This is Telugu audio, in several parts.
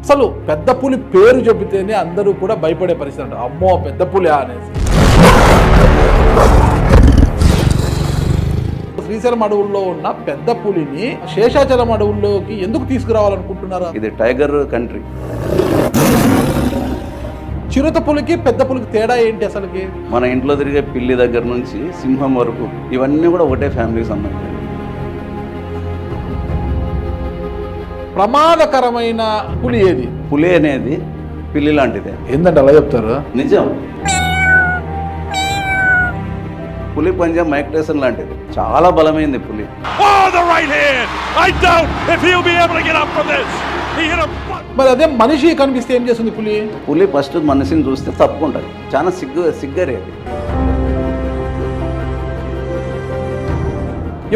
అసలు పెద్ద పులి పేరు చెబితేనే అందరూ కూడా భయపడే పరిస్థితి అంట. అమ్మో పెద్ద పులి అనేసి. శ్రీశైలం అడవుల్లో ఉన్న పెద్ద పులిని శేషాచలం అడవుల్లోకి ఎందుకు తీసుకురావాలనుకుంటున్నారు? ఇది టైగర్ కంట్రీ. చిరుత పులికి పెద్ద పులికి తేడా ఏంటి అసలుకి? మన ఇంట్లో తిరిగే పిల్లి దగ్గర నుంచి సింహం వరకు ఇవన్నీ కూడా ఒకటే ఫ్యామిలీకి సంబంధించి. ప్రమాదకరమైన పులి ఏది? పులి అనేది పిల్లి లాంటిదే. ఏంటంటే అలా చెప్తారు? నిజం. పులి పంజా మైక్ టైసన్ లాంటిది, చాలా బలమైంది పులి. మరి అదే మనిషి కనిపిస్తే ఏం చేస్తుంది పులి? పులి ఫస్ట్ మనిషిని చూస్తే తప్పుకుంటుంది, చాలా సిగ్గరేది.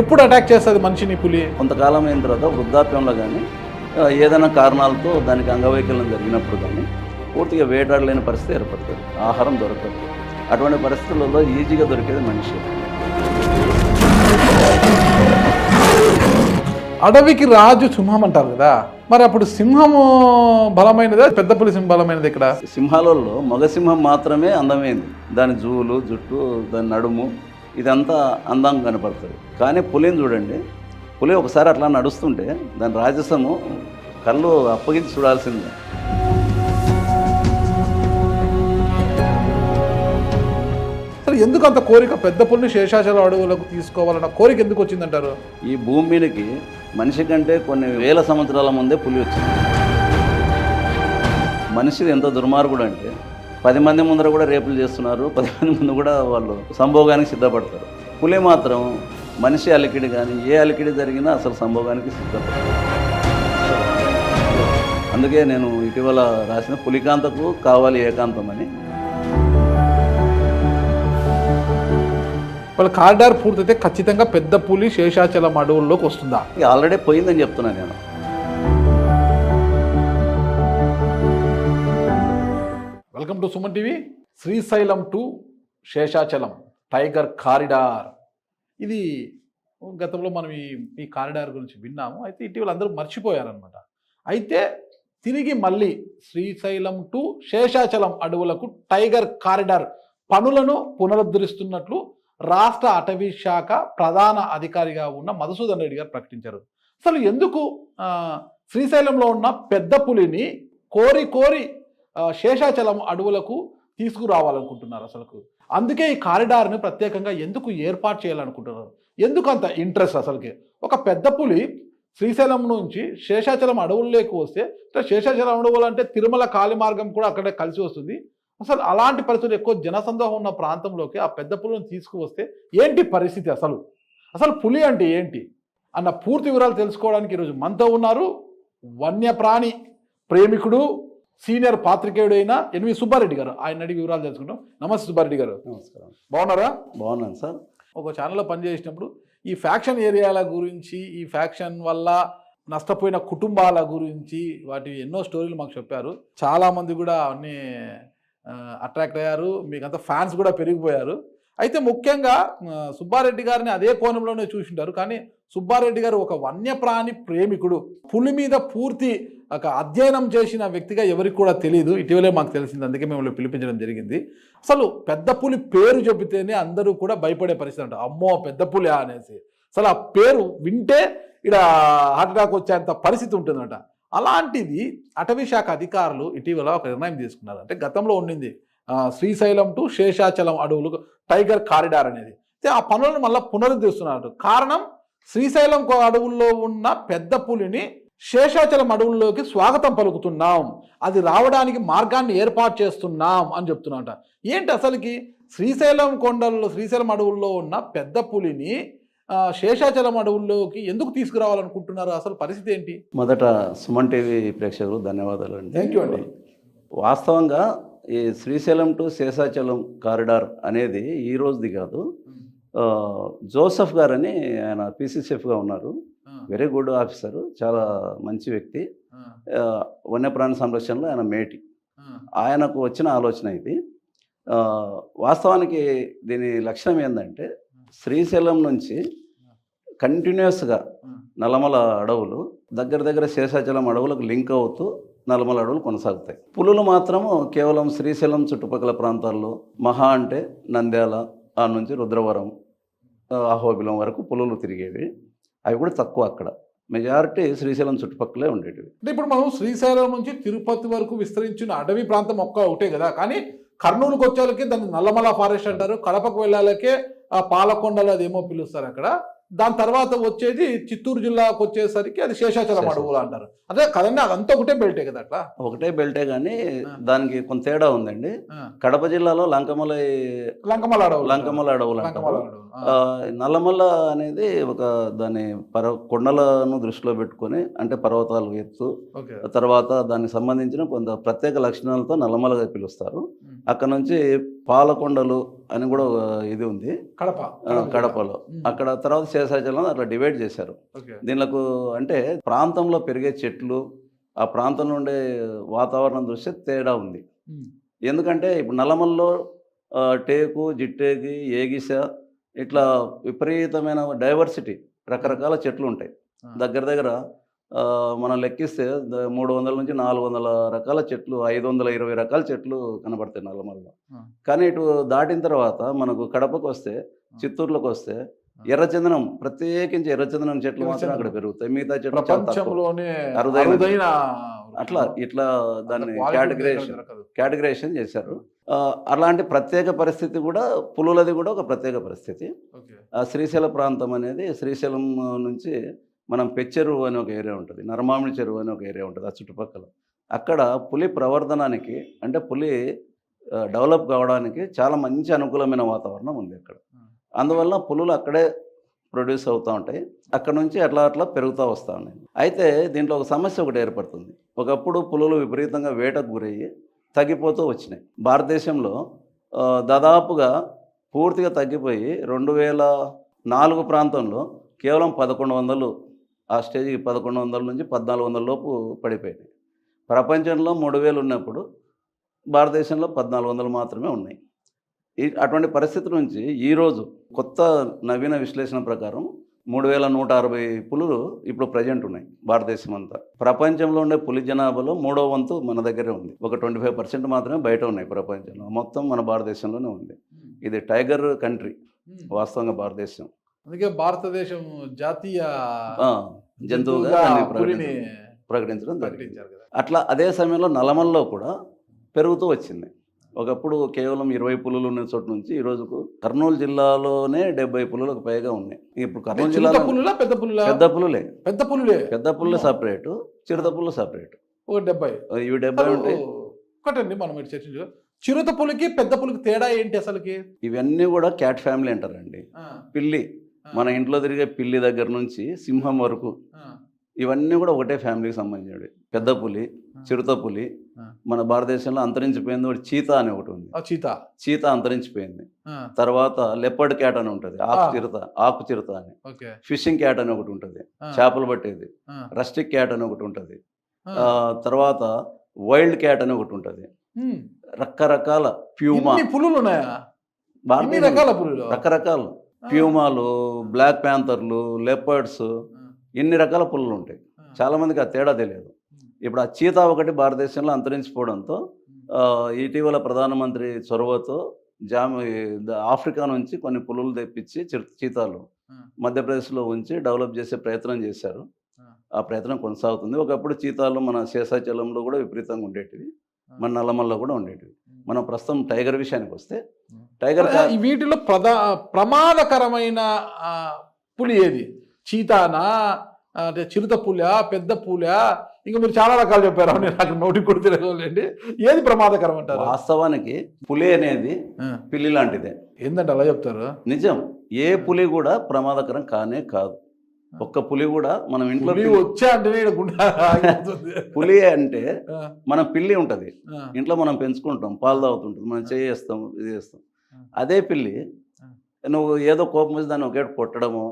ఎప్పుడు అటాక్ చేస్తుంది మనిషిని పులి? కొంతకాలం అయిన తర్వాత వృద్ధాప్యంలో కానీ ఏదైనా కారణాలతో దానికి అంగవైకల్యం జరిగినప్పుడు కానీ పూర్తిగా వేటాడలేని పరిస్థితి ఏర్పడుతుంది, ఆహారం దొరకదు. అటువంటి పరిస్థితులలో ఈజీగా దొరికేది మనిషి. అడవికి రాజు సింహం అంటారు కదా, మరి అప్పుడు సింహము బలమైనదా పెద్ద పులి సింహం బలమైనది? ఇక్కడ సింహాలలో మగ సింహం మాత్రమే అందమైంది. దాని జూలు, జుట్టు, దాని నడుము ఇదంతా అందంగా కనపడుతుంది. కానీ పులిని చూడండి, పులి ఒకసారి అట్లా నడుస్తుంటే దాని రాజసము కళ్ళు అప్పగించి చూడాల్సిందే. సరే, ఎందుకు అంత కోరిక పెద్ద పులిని శేషాచల అడవులకు తీసుకోవాలన్న కోరిక ఎందుకు వచ్చిందంటారు? ఈ భూమి మీదకి మనిషి కంటే కొన్ని వేల సంవత్సరాల ముందే పులి వచ్చింది. మనిషిది ఎంత దుర్మార్గుడు అంటే 10 మంది ముందర కూడా రేపులు చేస్తున్నారు, 10 మంది ముందు కూడా వాళ్ళు సంభోగానికి సిద్ధపడతారు. పులి మాత్రం మనిషి అలికిడి కానీ ఏ అలికిడి జరిగినా అసలు సంభోగానికి సిద్ధపడతారు. అందుకే నేను ఇటీవల రాసిన పులికాంతకు కావాలి ఏకాంతం అని. వాళ్ళ కారిడార్ పూర్తయితే ఖచ్చితంగా పెద్ద పులి శేషాచలం అడవుల్లోకి వస్తుందా? ఆల్రెడీ పోయిందని చెప్తున్నాను నేను. Welcome to Suman TV. Srisailam to Seshachalam tiger corridor. ఇది గతంలో మనం ఈ కారిడార్ గురించి విన్నాము. అయితే ఇటీవల అందరూ మర్చిపోయారనమాట. అయితే తిరిగి మళ్ళీ శ్రీశైలం టు శేషాచలం అడవులకు టైగర్ కారిడార్ పనులను పునరుద్ధరిస్తున్నట్లు రాష్ట్ర అటవీ శాఖ ప్రధాన అధికారిగా ఉన్న మధుసూదన్ రెడ్డి గారు ప్రకటించారు. అసలు ఎందుకు శ్రీశైలంలో ఉన్న పెద్ద పులిని కోరి శేషాచలం అడవులకు తీసుకురావాలనుకుంటున్నారు? అసలు అందుకే ఈ కారిడార్ని ప్రత్యేకంగా ఎందుకు ఏర్పాటు చేయాలనుకుంటున్నారు? ఎందుకు అంత ఇంట్రెస్ట్? అసలుకి ఒక పెద్ద పులి శ్రీశైలం నుంచి శేషాచలం అడవుల్లోకి వస్తే, శేషాచలం అడవులు అంటే తిరుమల కాలి మార్గం కూడా అక్కడే కలిసి వస్తుంది. అసలు అలాంటి పరిస్థితులు ఎక్కువ జనసందోహం ఉన్న ప్రాంతంలోకి ఆ పెద్ద పులిని తీసుకువస్తే ఏంటి పరిస్థితి? అసలు పులి అంటే ఏంటి అన్న పూర్తి వివరాలు తెలుసుకోవడానికి ఈరోజు మనతో ఉన్నారు వన్యప్రాణి ప్రేమికుడు, సీనియర్ పాత్రికేయుడు అయిన ఎన్వి సుబ్బారెడ్డి గారు. ఆయన అడిగి వివరాలు తెలుసుకుంటాం. నమస్తే సుబ్బారెడ్డి గారు. నమస్కారం. బాగున్నారా? బాగున్నాను సార్. ఒక ఛానల్లో పనిచేసినప్పుడు ఈ ఫ్యాక్షన్ ఏరియాల గురించి, ఈ ఫ్యాక్షన్ వల్ల నష్టపోయిన కుటుంబాల గురించి వాటి ఎన్నో స్టోరీలు మాకు చెప్పారు. చాలామంది కూడా అన్నీ అట్రాక్ట్ అయ్యారు, మీకంతా ఫ్యాన్స్ కూడా పెరిగిపోయారు. అయితే ముఖ్యంగా సుబ్బారెడ్డి గారిని అదే కోణంలోనే చూసింటారు. కానీ సుబ్బారెడ్డి గారు ఒక వన్యప్రాణి ప్రేమికుడు, పులి మీద పూర్తి ఒక అధ్యయనం చేసిన వ్యక్తిగా ఎవరికి కూడా తెలియదు. ఇటీవలే మాకు తెలిసింది, అందుకే మేము పిలిపించడం జరిగింది. అసలు పెద్ద పులి పేరు చెబితేనే అందరూ కూడా భయపడే పరిస్థితి అంట. అమ్మో పెద్ద పులి అనేసి. అసలు ఆ పేరు వింటే ఇక్కడ హార్ట్ అటాక్ వచ్చేంత పరిస్థితి ఉంటుందంట. అలాంటిది అటవీ శాఖ అధికారులు ఇటీవల ఒక నిర్ణయం తీసుకున్నారు. అంటే గతంలో ఉండింది శ్రీశైలం టు శేషాచలం అడవులు టైగర్ కారిడార్ అనేది. ఆ పనులను మళ్ళీ పునరుద్ధరిస్తున్నారు. కారణం శ్రీశైలం అడవుల్లో ఉన్న పెద్ద పులిని శేషాచలం అడవుల్లోకి స్వాగతం పలుకుతున్నాం, అది రావడానికి మార్గాన్ని ఏర్పాటు చేస్తున్నాం అని చెప్తున్నట. ఏంటి అసలుకి శ్రీశైలం కొండల్లో, శ్రీశైలం అడవుల్లో ఉన్న పెద్ద పులిని శేషాచలం అడవుల్లోకి ఎందుకు తీసుకురావాలనుకుంటున్నారు? అసలు పరిస్థితి ఏంటి? మొదట సుమన్ టీవీ ప్రేక్షకులు ధన్యవాదాలు అండి. థ్యాంక్ యూ అండి. వాస్తవంగా ఈ శ్రీశైలం టు శేషాచలం కారిడార్ అనేది ఈ రోజుది కాదు. జోసెఫ్ గారని ఆయన పీసీసీఎఫ్గా ఉన్నారు, వెరీ గుడ్ ఆఫీసరు, చాలా మంచి వ్యక్తి. వన్యప్రాణి సంరక్షణలో ఆయన మేటి. ఆయనకు వచ్చిన ఆలోచన ఇది. వాస్తవానికి దీని లక్ష్యం ఏంటంటే శ్రీశైలం నుంచి కంటిన్యూస్గా నల్లమల అడవులు దగ్గర శేషాచలం అడవులకు లింక్ అవుతూ నల్లమల అడవులు కొనసాగుతాయి. పులులు మాత్రము కేవలం శ్రీశైలం చుట్టుపక్కల ప్రాంతాల్లో మహా అంటే నంద్యాల ఆ నుంచి రుద్రవరం అహోబిలం వరకు పులులు తిరిగేవి. అవి కూడా తక్కువ అక్కడ. మెజారిటీ శ్రీశైలం చుట్టుపక్కలే ఉండేటివి. అంటే ఇప్పుడు మనం శ్రీశైలం నుంచి తిరుపతి వరకు విస్తరించిన అడవి ప్రాంతం ఒకటే కదా, కానీ కర్నూలుకి వచ్చేళ్ళకి దాన్ని నల్లమల ఫారెస్ట్ అంటారు, కడపకు వెళ్ళాలకే ఆ పాలకొండలు అదేమో పిలుస్తారు అక్కడ. దాని తర్వాత వచ్చేది చిత్తూరు జిల్లాకు వచ్చేసరికి అది శేషాచలం అడవులు అంటారు. అదే కదండి, అదంతా ఒకటే బెల్టే కదా అట్లా? ఒకటే బెల్టే కానీ దానికి కొంత తేడా ఉందండి. కడప జిల్లాలో లంకమల అడవులు అంటారు. నల్లమల్ల అనేది ఒక దాని కొండలను దృష్టిలో పెట్టుకొని, అంటే పర్వతాలు ఎత్తు, తర్వాత దానికి సంబంధించిన కొంత ప్రత్యేక లక్షణాలతో నల్లమలగా పిలుస్తారు. అక్కడ నుంచి పాలకొండలు అని కూడా ఇది ఉంది కడపలో. అక్కడ తర్వాత శేషాచలం అట్లా డివైడ్ చేశారు. దీనికి అంటే ప్రాంతంలో పెరిగే చెట్లు, ఆ ప్రాంతంలో ఉండే వాతావరణం దృష్ట్యా తేడా ఉంది. ఎందుకంటే ఇప్పుడు నల్లమల్లో టేకు, జిట్టేకి, ఏగిస ఇట్లా విపరీతమైన డైవర్సిటీ, రకరకాల చెట్లు ఉంటాయి. దగ్గర దగ్గర మనం లెక్కిస్తే 300 నుంచి 400 రకాల చెట్లు, 520 రకాల చెట్లు కనబడతాయి నల్లమల్లో. కానీ ఇటు దాటిన తర్వాత మనకు కడపకు వస్తే, చిత్తూరులోకి వస్తే ఎర్రచందనం, ప్రత్యేకించి ఎర్రచందనం చెట్లు మాత్రం అక్కడ పెరుగుతాయి. మిగతా చెట్లు అరుదైన. అట్లా ఇట్లా దాన్ని కేటగరైజేషన్ చేశారు. అలాంటి ప్రత్యేక పరిస్థితి కూడా పులులది కూడా ఒక ప్రత్యేక పరిస్థితి. ఆ శ్రీశైల ప్రాంతం అనేది, శ్రీశైలం నుంచి మనం పెచ్చెరువు అని ఒక ఏరియా ఉంటుంది, నరమామిడి చెరువు అని ఒక ఏరియా ఉంటుంది ఆ చుట్టుపక్కల. అక్కడ పులి ప్రవర్ధనానికి, అంటే పులి డెవలప్ కావడానికి చాలా మంచి అనుకూలమైన వాతావరణం ఉంది అక్కడ. అందువల్ల పులులు అక్కడే ప్రొడ్యూస్ అవుతూ ఉంటాయి. అక్కడ నుంచి అట్లా పెరుగుతూ వస్తూ ఉన్నాయి. అయితే దీంట్లో ఒక సమస్య ఒకటి ఏర్పడుతుంది. ఒకప్పుడు పులులు విపరీతంగా వేటకు గురయ్యి తగ్గిపోతూ వచ్చినాయి. భారతదేశంలో దాదాపుగా పూర్తిగా తగ్గిపోయి 2004 ప్రాంతంలో కేవలం 1100, ఆ స్టేజ్కి 1100 నుంచి 1400 లోపు పడిపోయినాయి. ప్రపంచంలో 3000 ఉన్నప్పుడు భారతదేశంలో 1400 మాత్రమే ఉన్నాయి. అటువంటి పరిస్థితి నుంచి ఈరోజు కొత్త నవీన విశ్లేషణ ప్రకారం 3160 పులులు ఇప్పుడు ప్రజెంట్ ఉన్నాయి భారతదేశం అంతా. ప్రపంచంలో ఉండే పులి జనాభాలో 3వ వంతు మన దగ్గరే ఉంది. ఒక 25% మాత్రమే బయట ఉన్నాయి ప్రపంచంలో. మొత్తం మన భారతదేశంలోనే ఉంది. ఇది టైగర్ కంట్రీ వాస్తవంగా భారతదేశం. అందుకే భారతదేశం జాతీయ జంతువుగా ప్రకటించడం జరిగింది. అట్లా అదే సమయంలో నల్లమల్లో కూడా పెరుగుతూ వచ్చింది. ఒకప్పుడు కేవలం 20 పులులు ఉన్న చోటు నుంచి ఈ రోజుకు కర్నూలు జిల్లాలోనే 70 పులులకు పైగా ఉన్నాయి. ఇప్పుడు కర్నూలు జిల్లాలో పెద్ద పులులే సపరేటు, చిరుత పుల్లు సపరేట్. ఇవి 70 ఉంటాయి. ఒకటండి మనం చర్చించు, చిరుత పులికి పెద్ద పులికి తేడా ఏంటి అసలుకి? ఇవన్నీ కూడా క్యాట్ ఫ్యామిలీ అంటారండి. పిల్లి, మన ఇంట్లో తిరిగే పిల్లి దగ్గర నుంచి సింహం వరకు ఇవన్నీ కూడా ఒకటే ఫ్యామిలీకి సంబంధించినవి. పెద్ద పులి, చిరుత పులి. మన భారతదేశంలో అంతరించిపోయింది ఒకటి చీతా అని ఒకటి ఉంది. చీతా అంతరించిపోయింది. తర్వాత లెపర్డ్ క్యాట్ అని ఉంటుంది, ఆకు చిరుత అని. ఫిషింగ్ క్యాట్ అని ఒకటి ఉంటుంది, చేపలు పట్టేది. రస్టిక్ క్యాట్ అని ఒకటి ఉంటుంది. తర్వాత వైల్డ్ క్యాట్ అని ఒకటి ఉంటుంది. రకరకాల ప్యూమా పులులు ఉన్నాయా? రకరకాలు ప్యూమాలు, బ్లాక్ ప్యాంథర్లు, లెపర్డ్స్, ఇన్ని రకాల పులులు ఉంటాయి. చాలామందికి ఆ తేడా తెలియదు. ఇప్పుడు ఆ చీతా ఒకటి భారతదేశంలో అంతరించిపోవడంతో ఇటీవల ప్రధానమంత్రి చొరవతో ఆఫ్రికా నుంచి కొన్ని పులులు తెప్పించి చీతాలు మధ్యప్రదేశ్లో ఉంచి డెవలప్ చేసే ప్రయత్నం చేశారు. ఆ ప్రయత్నం కొనసాగుతుంది. ఒకప్పుడు చీతాలు మన శేషాచలంలో కూడా విపరీతంగా ఉండేటివి, మన నల్లమల్లో కూడా ఉండేటివి. మనం ప్రస్తుతం టైగర్ విషయానికి వస్తే, టైగర్ వీటిలో ప్రమాదకరమైన పులి ఏది? చీతానా, అంటే చిరుత పులా, పెద్ద పులా? ఇంకా మీరు చాలా రకాలు చెప్పారు, నాకు నోటికి కూడా తెలియలేండి. ఏది ప్రమాదకరం అంటారు? వాస్తవానికి పులి అనేది పిల్లి లాంటిదే. ఏంటంటే అలా చెప్తారు? నిజం. ఏ పులి కూడా ప్రమాదకరం కానే కాదు. ఒక్క పులి కూడా మనం ఇంట్లో పులి అంటే మన పిల్లి ఉంటుంది ఇంట్లో, మనం పెంచుకుంటాం, పాలు తాగుతుంటుంది, మనం చేస్తాం, ఇది చేస్తాం. అదే పిల్లి నువ్వు ఏదో కోపం వచ్చి దాన్ని ఒకే కొట్టడము,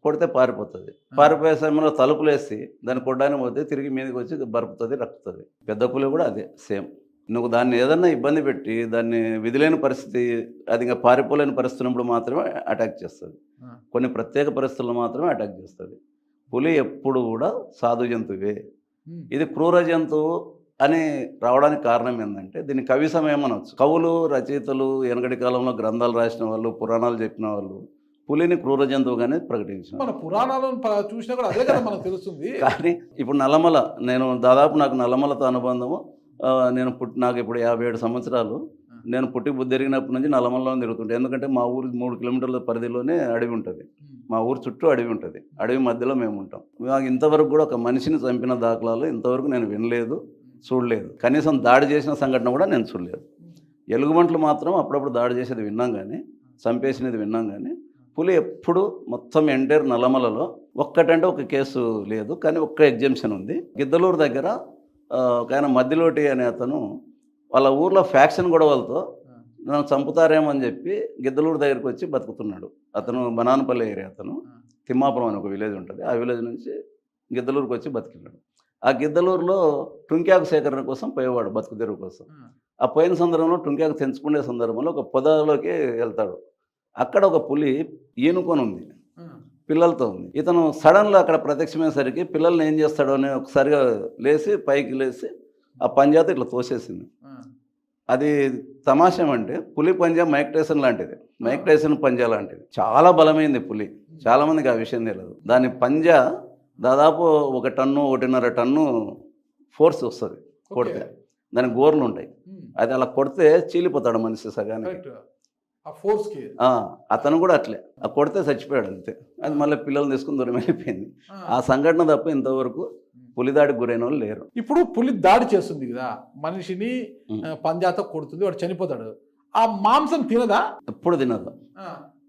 కొడితే పారిపోతుంది. పారిపోయే సమయంలో తలుపులు వేసి దాన్ని కొట్టడానికి పోతే తిరిగి మీదకి వచ్చి బరుపుతుంది, రక్కుతుంది. పెద్ద పులి కూడా అదే సేమ్. నువ్వు దాన్ని ఏదన్నా ఇబ్బంది పెట్టి దాన్ని విధిలేని పరిస్థితి, అది ఇంకా పారిపోలేని పరిస్థితున్నప్పుడు మాత్రమే అటాక్ చేస్తుంది. కొన్ని ప్రత్యేక పరిస్థితుల్లో మాత్రమే అటాక్ చేస్తుంది. పులి ఎప్పుడు కూడా సాధు జంతువే. ఇది క్రూర జంతువు అని రావడానికి కారణం ఏంటంటే దీన్ని కవి సమయం అనొచ్చు. కవులు, రచయితలు, వెనకటి కాలంలో గ్రంథాలు రాసిన వాళ్ళు, పురాణాలు చెప్పిన వాళ్ళు పులిని క్రూర జంతువుగానే ప్రకటించారు. మన పురాణాలను చూసినా కూడా అదే కదా మనకు తెలుస్తుంది. కానీ ఇప్పుడు నల్లమల, నేను దాదాపు నాకు నల్లమలతో అనుబంధము. నాకు ఇప్పుడు 57 సంవత్సరాలు. నేను పుట్టి బుద్ధిరిగినప్పటి నుంచి నల్లమలలో తిరుగుతుంటాను. ఎందుకంటే మా ఊరు 3 కిలోమీటర్ల పరిధిలోనే అడవి ఉంటుంది. మా ఊరు చుట్టూ అడవి ఉంటుంది. అడవి మధ్యలో మేము ఉంటాం. నాకు ఇంతవరకు కూడా ఒక మనిషిని చంపిన దాఖలాలు ఇంతవరకు నేను వినలేదు, చూడలేదు. కనీసం దాడి చేసిన సంఘటన కూడా నేను చూడలేదు. ఎలుగుబంట్లు మాత్రం అప్పుడప్పుడు దాడి చేసేది విన్నాం, కానీ చంపేసినది విన్నాం. కానీ పులి ఎప్పుడు మొత్తం ఎంటైర్ నల్లమలలో ఒక్కటంటే ఒక కేసు లేదు, కానీ ఒక్క ఎగ్జామ్షన్ ఉంది. గిద్దలూరు దగ్గర ఒక ఆయన మద్దిలోటి అనే అతను వాళ్ళ ఊర్లో ఫ్యాక్షన్ గొడవలతో నన్ను చంపుతారేమో అని చెప్పి గిద్దలూరు దగ్గరికి వచ్చి బతుకుతున్నాడు. అతను బనానపల్లి ఏరియా, అతను తిమ్మాపురం అని ఒక విలేజ్ ఉంటుంది. ఆ విలేజ్ నుంచి గిద్దలూరుకి వచ్చి బతికినాడు. ఆ గిద్దలూరులో టుంక్యాకు సేకరణ కోసం పోయేవాడు, బతుకు తెరువు కోసం. ఆ పోయిన సందర్భంలో టుంక్యాకు తెంచుకునే సందర్భంలో ఒక పొదలోకి వెళ్తాడు. అక్కడ ఒక పులి ఈనుకొని ఉంది, పిల్లలతో ఉంది. ఇతను సడన్గా అక్కడ ప్రత్యక్షమయ్యేసరికి పిల్లల్ని ఏం చేస్తాడో అని ఒకసారిగా లేచి పైకి లేచి ఆ పంజాతో ఇట్లా తోసేసింది. అది తమాషం అంటే పులి పంజా మైక్ టైసన్ లాంటిది, మైక్ టైసన్ పంజా లాంటిది. చాలా బలమైంది పులి. చాలామందికి ఆ విషయం తెలియదు. దాని పంజా దాదాపు 1 టన్ను 1.5 టన్ను ఫోర్స్ వస్తుంది కొడితే. దానికి గోర్లు ఉంటాయి. అది అలా కొడితే చీలిపోతాడు మనిషి సగానికి. అతను కూడా అట్లే కొడితే చచ్చిపోయాడు అంతే. అది మళ్ళీ పిల్లల్ని తీసుకుని దూరం వెళ్ళిపోయింది. ఆ సంఘటన తప్ప ఇంతవరకు పులిదాడికి గురైన వాళ్ళు లేరు. ఇప్పుడు పులి దాడి చేస్తుంది కదా, మనిషిని పంజాతో కొడుతుంది, వాడు చనిపోతాడు. ఆ మాంసం తినదా? ఎప్పుడు తినదు.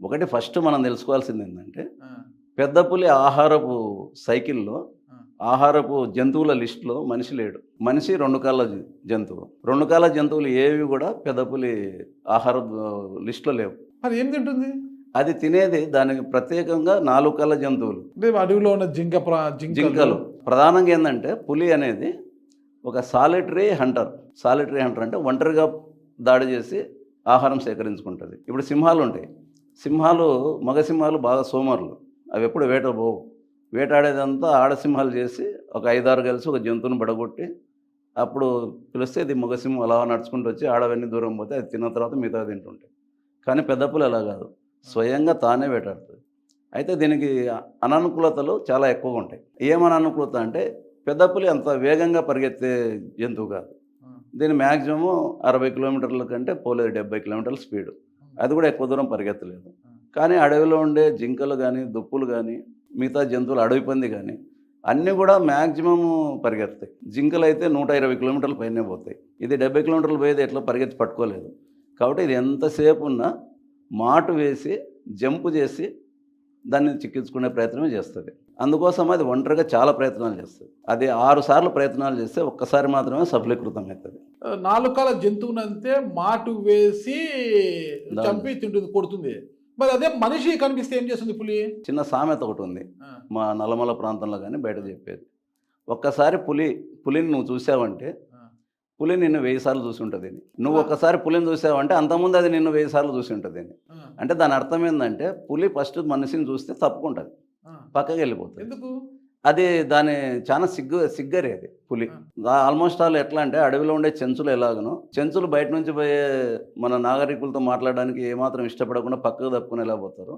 ఒకటి ఫస్ట్ మనం తెలుసుకోవాల్సింది ఏంటంటే, పెద్ద పులి ఆహారపు సైకిల్లో, ఆహారపు జంతువుల లిస్టులో మనిషి లేడు. మనిషి 2 కాళ్ళ జంతువు. 2 కాళ్ళ జంతువులు ఏవి కూడా పెద్ద పులి ఆహార లిస్టులో లేవు. మరి ఏం తింటుంది? అది తినేది దానికి ప్రత్యేకంగా 4 కాళ్ళ జంతువులు. అడవిలో ఉన్న జింకలు. ప్రధానంగా ఏంటంటే పులి అనేది ఒక సాలిటరీ హంటర్. సాలిటరీ హంటర్ అంటే ఒంటరిగా దాడి చేసి ఆహారం సేకరించుకుంటుంది. ఇప్పుడు సింహాలు ఉంటాయి. మగ సింహాలు బాగా సోమరులు. అవి ఎప్పుడు వేట పోవు. వేటాడేదంతా ఆడసింహాలు చేసి ఒక 5-6 కలిసి ఒక జంతువుని పడగొట్టి అప్పుడు పిలిస్తే ఇది మగసింహం అలా నడుచుకుంటూ వచ్చి ఆడవన్నీ దూరం పోతే అది తిన్న తర్వాత మిగతా తింటుంటాయి. కానీ పెద్ద పులి అలా కాదు, స్వయంగా తానే వేటాడుతుంది. అయితే దీనికి అననుకూలతలు చాలా ఎక్కువగా ఉంటాయి. ఏమననుకూలత అంటే, పెద్ద పులి అంత వేగంగా పరిగెత్తే జంతువు కాదు. దీని మ్యాక్సిమం 60 కిలోమీటర్ల కంటే పోలేదు, 70 కిలోమీటర్ల స్పీడు. అది కూడా ఎక్కువ దూరం పరిగెత్తలేదు. కానీ అడవిలో ఉండే జింకలు కానీ, దుప్పులు కానీ, మిగతా జంతువులు, అడవి పంది కానీ అన్నీ కూడా మ్యాక్సిమం పరిగెత్తాయి. జింకలు అయితే 120 కిలోమీటర్ల పైనే పోతాయి. ఇది 70 కిలోమీటర్లు పోయేది ఎట్లా పరిగెత్తి పట్టుకోలేదు. కాబట్టి ఇది ఎంతసేపు ఉన్నా మాటు వేసి జంపు చేసి దాన్ని చిక్కించుకునే ప్రయత్నమే చేస్తుంది. అందుకోసం అది ఒంటరిగా చాలా ప్రయత్నాలు చేస్తుంది. అది 6 సార్లు ప్రయత్నాలు చేస్తే ఒక్కసారి మాత్రమే సఫలీకృతం అవుతుంది. 4 కాళ్ళ జంతువునంతే మాటు వేసి చంపి తింటుంది, కొడుతుంది. మరి అదే మనిషి కనిపిస్తే ఏం చేస్తుంది పులి? చిన్న సామెత ఒకటి ఉంది మా నల్లమల ప్రాంతంలో కానీ బయట చెప్పేది. ఒక్కసారి పులిని నువ్వు చూసావంటే పులి నిన్ను 1000 సార్లు చూసి ఉంటుంది. నువ్వు ఒక్కసారి పులిని చూసావంటే అంతకుముందు అది నిన్ను 1000 సార్లు చూసి ఉంటుంది. అంటే దాని అర్థం ఏంటంటే పులి ఫస్ట్ మనిషిని చూస్తే తప్పుకుంటుంది, పక్కకి వెళ్ళిపోతుంది. ఎందుకు? అది దాని చాలా సిగ్గరేది పులి. ఆల్మోస్ట్ ఆల్ ఎట్లా అంటే, అడవిలో ఉండే చెంచులు ఎలాగనో, చెంచులు బయట నుంచి పోయే మన నాగరికులతో మాట్లాడడానికి ఏమాత్రం ఇష్టపడకుండా పక్కకు తప్పుకుని ఎలా పోతారు,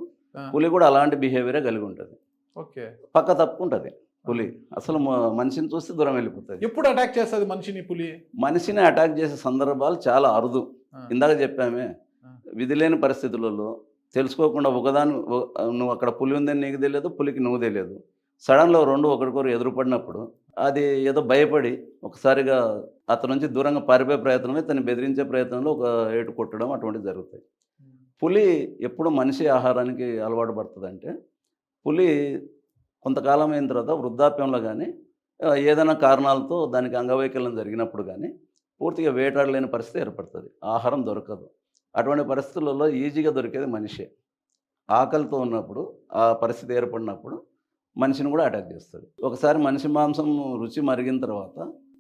పులి కూడా అలాంటి బిహేవియరే కలిగి ఉంటుంది. పక్క తప్పుకుంటుంది పులి. అసలు మనిషిని చూస్తే దూరం వెళ్ళిపోతుంది. ఎప్పుడు అటాక్ చేస్తుంది మనిషిని పులి? మనిషిని అటాక్ చేసే సందర్భాలు చాలా అరుదు. ఇందాక చెప్పామే, విధి లేని పరిస్థితులలో తెలుసుకోకుండా నువ్వు అక్కడ పులి ఉందని నీకు తెలియదు, పులికి నువ్వు తెలియదు. సడన్లో 2 ఒకరికొకరు ఎదురుపడినప్పుడు అది ఏదో భయపడి ఒకసారిగా అతని నుంచి దూరంగా పారిపోయే ప్రయత్నమే, తను బెదిరించే ప్రయత్నంలో ఒక ఏటు కొట్టడం అటువంటివి జరుగుతాయి. పులి ఎప్పుడు మనిషి ఆహారానికి అలవాటు పడుతుందంటే, పులి కొంతకాలం అయిన తర్వాత వృద్ధాప్యంలో కానీ ఏదైనా కారణాలతో దానికి అంగవైకల్యం జరిగినప్పుడు కానీ పూర్తిగా వేటాడలేని పరిస్థితి ఏర్పడుతుంది. ఆహారం దొరకదు. అటువంటి పరిస్థితులలో ఈజీగా దొరికేది మనిషే. ఆకలితో ఉన్నప్పుడు ఆ పరిస్థితి ఏర్పడినప్పుడు మనిషిని కూడా అటాక్ చేస్తుంది. ఒకసారి మనిషి మాంసం రుచి మరిగిన తర్వాత